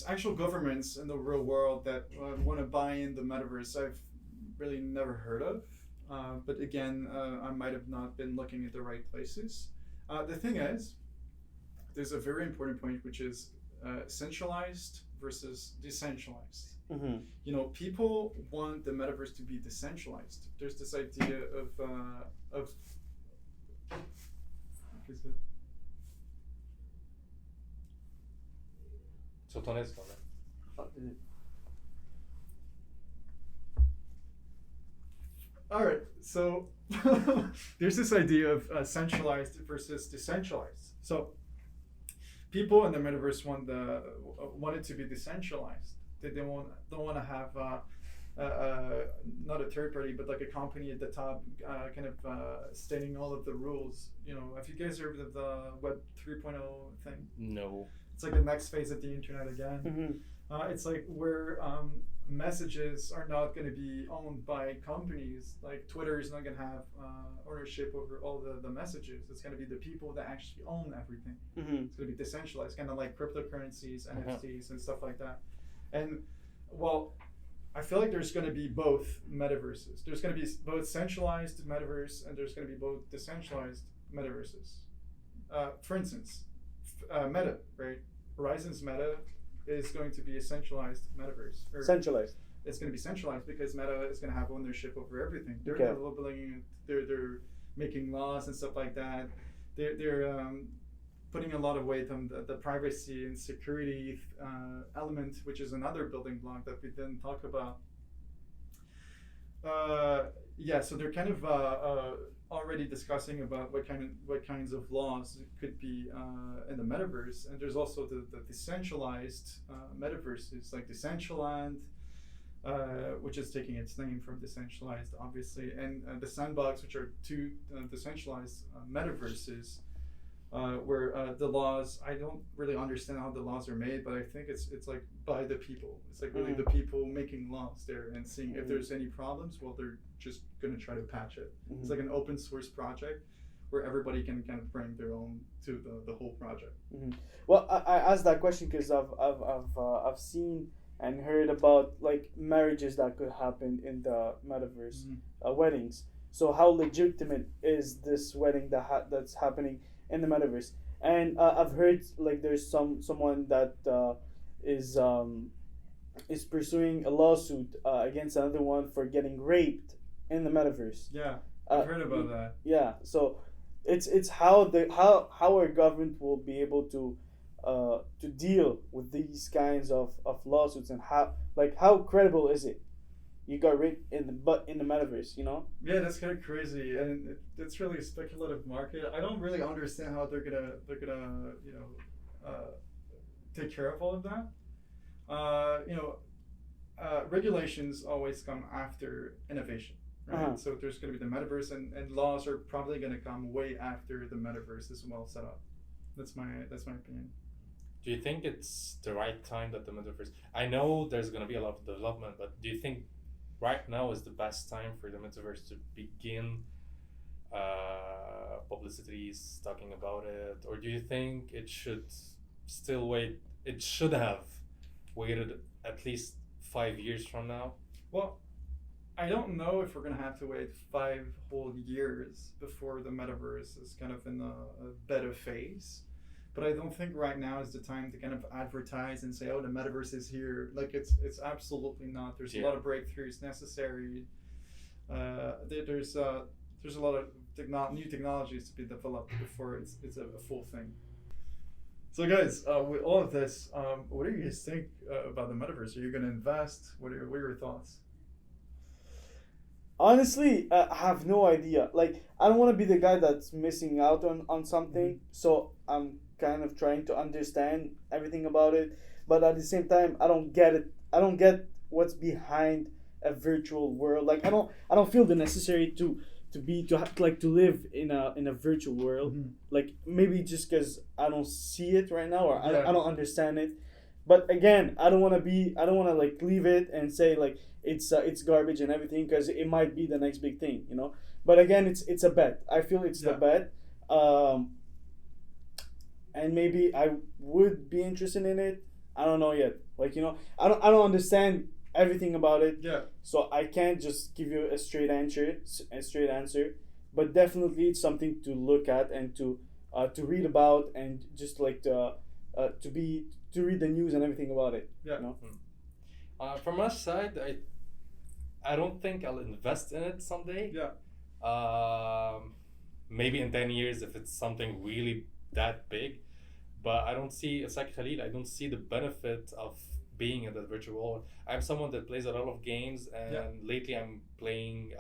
actual governments in the real world that want to buy in the metaverse, I've really never heard of. But again, I might have not been looking at the right places. The thing is, there's a very important point, which is centralized versus decentralized. Mm-hmm. You know, people want the metaverse to be decentralized. There's this idea of So ton est quand même. All right, so there's this idea of centralized versus decentralized. So people in the metaverse want it to be decentralized. They don't want to have not a third party, but like a company at the top, kind of stating all of the rules. You know, have you guys heard of the Web 3.0 thing? No. It's like the next phase of the internet again. Mm-hmm. It's like where messages are not going to be owned by companies. Like Twitter is not going to have ownership over all the messages. It's going to be the people that actually own everything. Mm-hmm. It's going to be decentralized, kind of like cryptocurrencies, NFTs, and stuff like that. And well, I feel like there's going to be both metaverses. There's going to be both centralized metaverse, and there's going to be both decentralized metaverses. For instance, Meta, right? Horizon's Meta is going to be a centralized metaverse. Centralized. It's going to be centralized because Meta is going to have ownership over everything. They're Okay. developing, they're making laws and stuff like that. They're putting a lot of weight on the privacy and security element, which is another building block that we didn't talk about. Yeah, so they're kind of already discussing about what kinds of laws could be in the metaverse, and there's also the decentralized metaverses like Decentraland, which is taking its name from decentralized, obviously, and the Sandbox, which are two decentralized metaverses. Where the laws, I don't really understand how the laws are made, but I think it's like by the people. It's like really the people making laws there and seeing if there's any problems. Well, they're just gonna try to patch it. It's like an open source project where everybody can kind of bring their own to the whole project. Well, I asked that question because I've seen and heard about like marriages that could happen in the metaverse, weddings. So how legitimate is this wedding that's happening in the metaverse? And I've heard like there's someone that is pursuing a lawsuit against another one for getting raped in the metaverse. Yeah, I've heard about that. Yeah, so it's how our government will be able to deal with these kinds of lawsuits, and how credible is it? You got raped in the metaverse, you know? Yeah, that's kind of crazy, and it's really a speculative market. I don't really understand how they're gonna take care of all of that. Regulations always come after innovation, right? So there's gonna be the metaverse, and laws are probably gonna come way after the metaverse is well set up. That's my opinion. Do you think it's the right time that the metaverse? I know there's gonna be a lot of development, but do you think right now is the best time for the metaverse to begin publicities talking about it, or do you think it should still wait. It should have waited at least 5 years from now. Well, I don't know if we're gonna have to wait 5 whole years before the metaverse is kind of in a better phase. But I don't think right now is the time to kind of advertise and say, "Oh, the metaverse is here." Like it's absolutely not. There's a lot of breakthroughs necessary. There's a lot of new technologies to be developed before it's a full thing. So guys, with all of this, what do you guys think about the metaverse? Are you going to invest? What are your thoughts? Honestly, I have no idea. Like, I don't want to be the guy that's missing out on something. So I'm kind of trying to understand everything about it. But at the same time, I don't get it. I don't get what's behind a virtual world. Like, I don't feel the necessary to live in a virtual world. Like, maybe just because I don't see it right now, or I don't understand it. But again, I don't want to like leave it and say like it's garbage and everything, because it might be the next big thing, you know. But again, it's a bet. I feel it's the bet. And maybe I would be interested in it. I don't know yet. Like, you know, I don't understand everything about it. Yeah. So I can't just give you a straight answer. But definitely it's something to look at and to read about, and just like to read the news and everything about it. Yeah. You know? From my side, I don't think I'll invest in it someday. Yeah. Maybe in 10 years if it's something really that big. But I don't see, it's like Khalil, I don't see the benefit of being in the virtual world. I'm someone that plays a lot of games, and lately I'm playing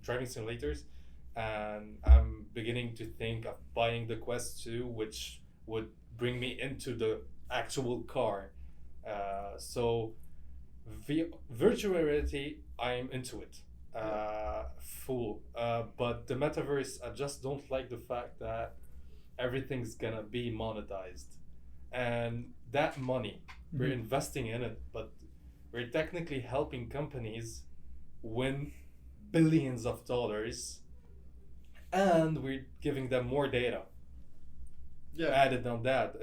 driving simulators, and I'm beginning to think of buying the Quest 2, which would bring me into the actual car. So virtual reality, I'm into it. Full. But the metaverse, I just don't like the fact that everything's gonna be monetized, and that money we're investing in it, but we're technically helping companies win billions of dollars, and we're giving them more data added on that.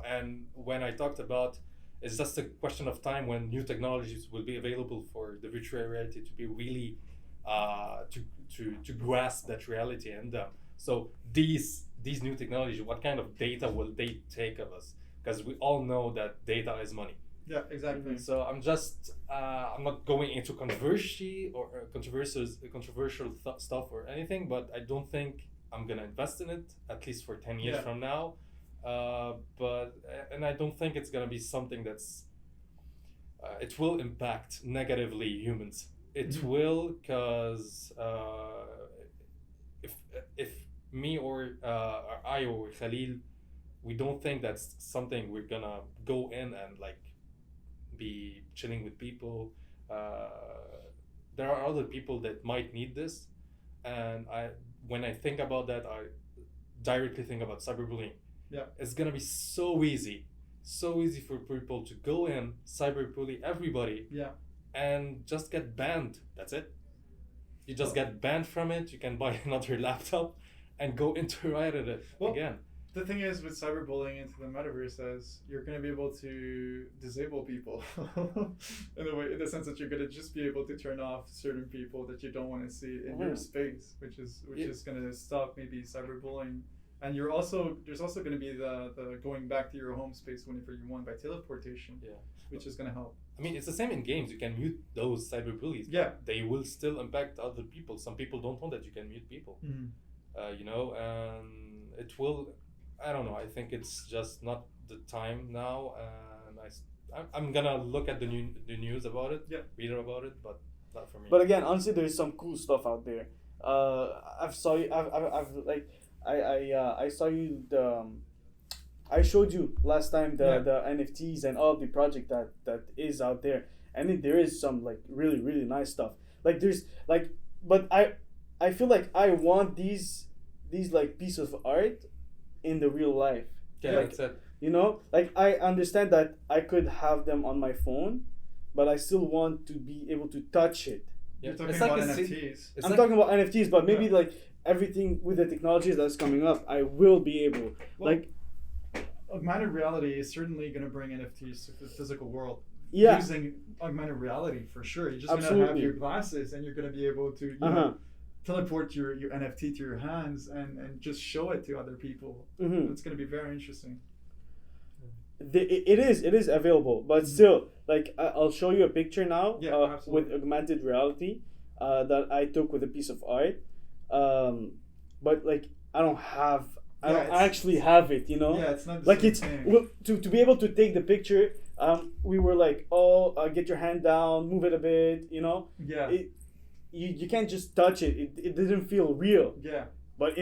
And when I talked about, it's just a question of time when new technologies will be available for the virtual reality to be really to grasp that reality in them. So these new technologies, what kind of data will they take of us? Because we all know that data is money. Yeah, exactly. So I'm just I'm not going into controversy or controversial stuff or anything, but I don't think I'm gonna invest in it, at least for 10 years from now. And I don't think it's gonna be something that's it will impact negatively humans. It will, because if me or I or Khalil, we don't think that's something we're gonna go in and like be chilling with people. There are other people that might need this, and when I think about that, I directly think about cyberbullying. Yeah, it's gonna be so easy for people to go in, cyberbully everybody. Yeah, and just get banned. That's it. You just get banned from it. You can buy another laptop and go interact with it again. The thing is, with cyberbullying into the metaverse, is you're going to be able to disable people in the sense that you're going to just be able to turn off certain people that you don't want to see in your space, which is going to stop maybe cyberbullying. And there's also going to be the going back to your home space whenever you want by teleportation, which is going to help. I mean, it's the same in games. You can mute those cyberbullies. Yeah, they will still impact other people. Some people don't know that you can mute people. You know, and it will. I don't know. I think it's just not the time now, and I'm gonna look at the news about it, read about it, but not for me. But again, honestly, there's some cool stuff out there. I saw you I showed you last time the NFTs and all the project that is out there, and there is some like really really nice stuff. Like there's like, but I feel like I want these like pieces of art in the real life. Yeah, like, that's it. You know, like I understand that I could have them on my phone, but I still want to be able to touch it. You're talking about NFTs. I'm talking about NFTs, but maybe like everything with the technologies that's coming up, I will be able augmented reality is certainly going to bring NFTs to the physical world. Yeah. Using augmented reality for sure. You're just going to have Absolutely. your glasses and you're going to be able to teleport your NFT to your hands and just show it to other people. It's going to be very interesting. It is available, but still, like I'll show you a picture now absolutely. with augmented reality that I took with a piece of art. But like I don't actually have it, you know. Yeah, it's not the like same it's thing. well, to be able to take the picture. We were like, get your hand down, move it a bit, you know. Yeah. You can't just touch it. It didn't feel real. Yeah. But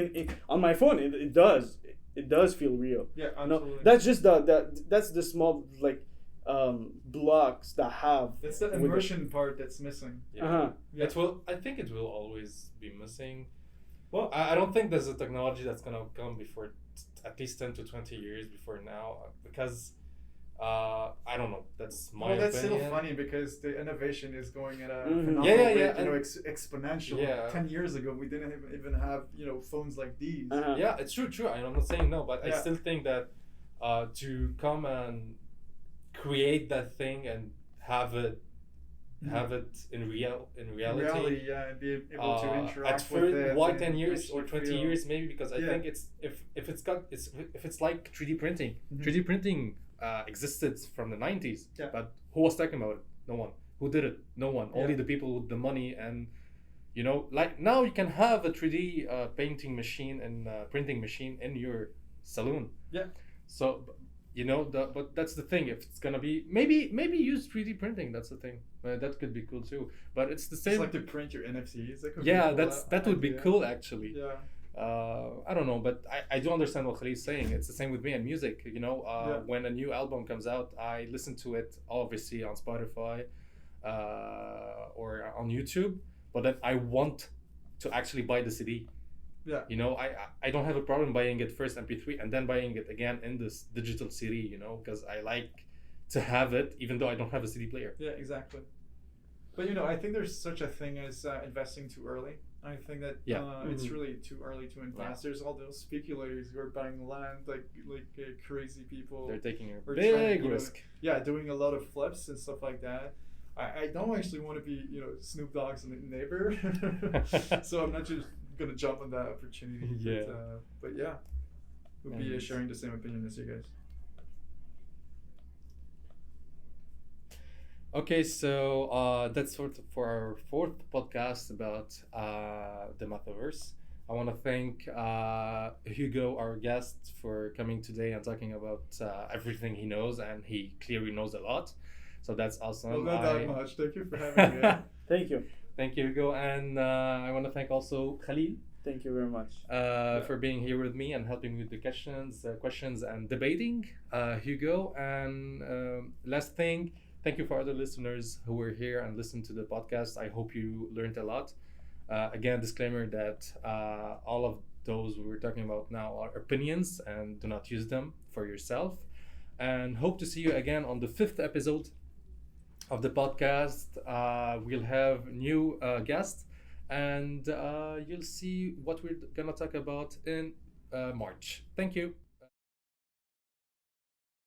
on my phone, it does. It does feel real. Yeah, absolutely. No, that's just that's the small like blocks that have. It's the immersion part that's missing. Yeah. Yeah. I think it will always be missing. Well, I don't think there's a technology that's gonna come before at least 10 to 20 years before now, because I don't know. That's my that's opinion. still funny because the innovation is going at a Mhm. phenomenal Yeah, rate, yeah, you know, and- exponential. Yeah. 10 years ago, we didn't even have, you know, phones like these. Yeah, it's true. I'm not saying no, but I Yeah. still think that to come and create that thing and have it in reality. Yeah, and be able to interact at with first, it. why and 10 years actually or 20 feel- years maybe, because I Yeah. think it's if it's like 3D printing. Mhm. 3D printing existed from the 90s, Yeah. but who was talking about it? No one. Who did it? No one. Only Yeah. the people with the money. And you know, like now you can have a 3D painting machine and printing machine in your saloon. Yeah. So you know, but that's the thing. If it's gonna be maybe use 3D printing. That's the thing. That could be cool too. But it's the same. It's like to print your NFTs. That could be Yeah, cool, that would be idea. cool actually. Yeah. I don't know, but I do understand what Khalil's saying. It's the same with me and music. You know, Yeah. when a new album comes out, I listen to it obviously on Spotify or on YouTube, but then I want to actually buy the CD. Yeah. You know, I don't have a problem buying it first MP3 and then buying it again in this digital CD, you know, because I like to have it even though I don't have a CD player. Yeah, exactly. But you know, I think there's such a thing as investing too early. I think that it's Mhm. really too early to invest. There's all those speculators who are buying land like crazy people. They're taking a We're big trying, you know, risk. Yeah, doing a lot of flips and stuff like that. I don't actually want to be, you know, Snoop Dogg's neighbor, so I'm not just gonna jump on that opportunity. Yeah. But yeah, we'll be And- sharing the same opinion as you guys. Okay, so that's for our fourth podcast about the Metaverse. I want to thank Hugo, our guest, for coming today and talking about everything he knows, and he clearly knows a lot. So that's awesome. Well, not that much. Thank you for having me. Thank you. Thank you, Hugo, and I want to thank also Khalil Thank you very much. for being here with me and helping with the questions and debating. Hugo, and last thing. Thank you for other listeners who were here and listened to the podcast. I hope you learned a lot. Again, disclaimer that all of those we're talking about now are opinions and do not use them for yourself. And hope to see you again on the 5th episode of the podcast. We'll have new guests and you'll see what we're gonna talk about in March. Thank you.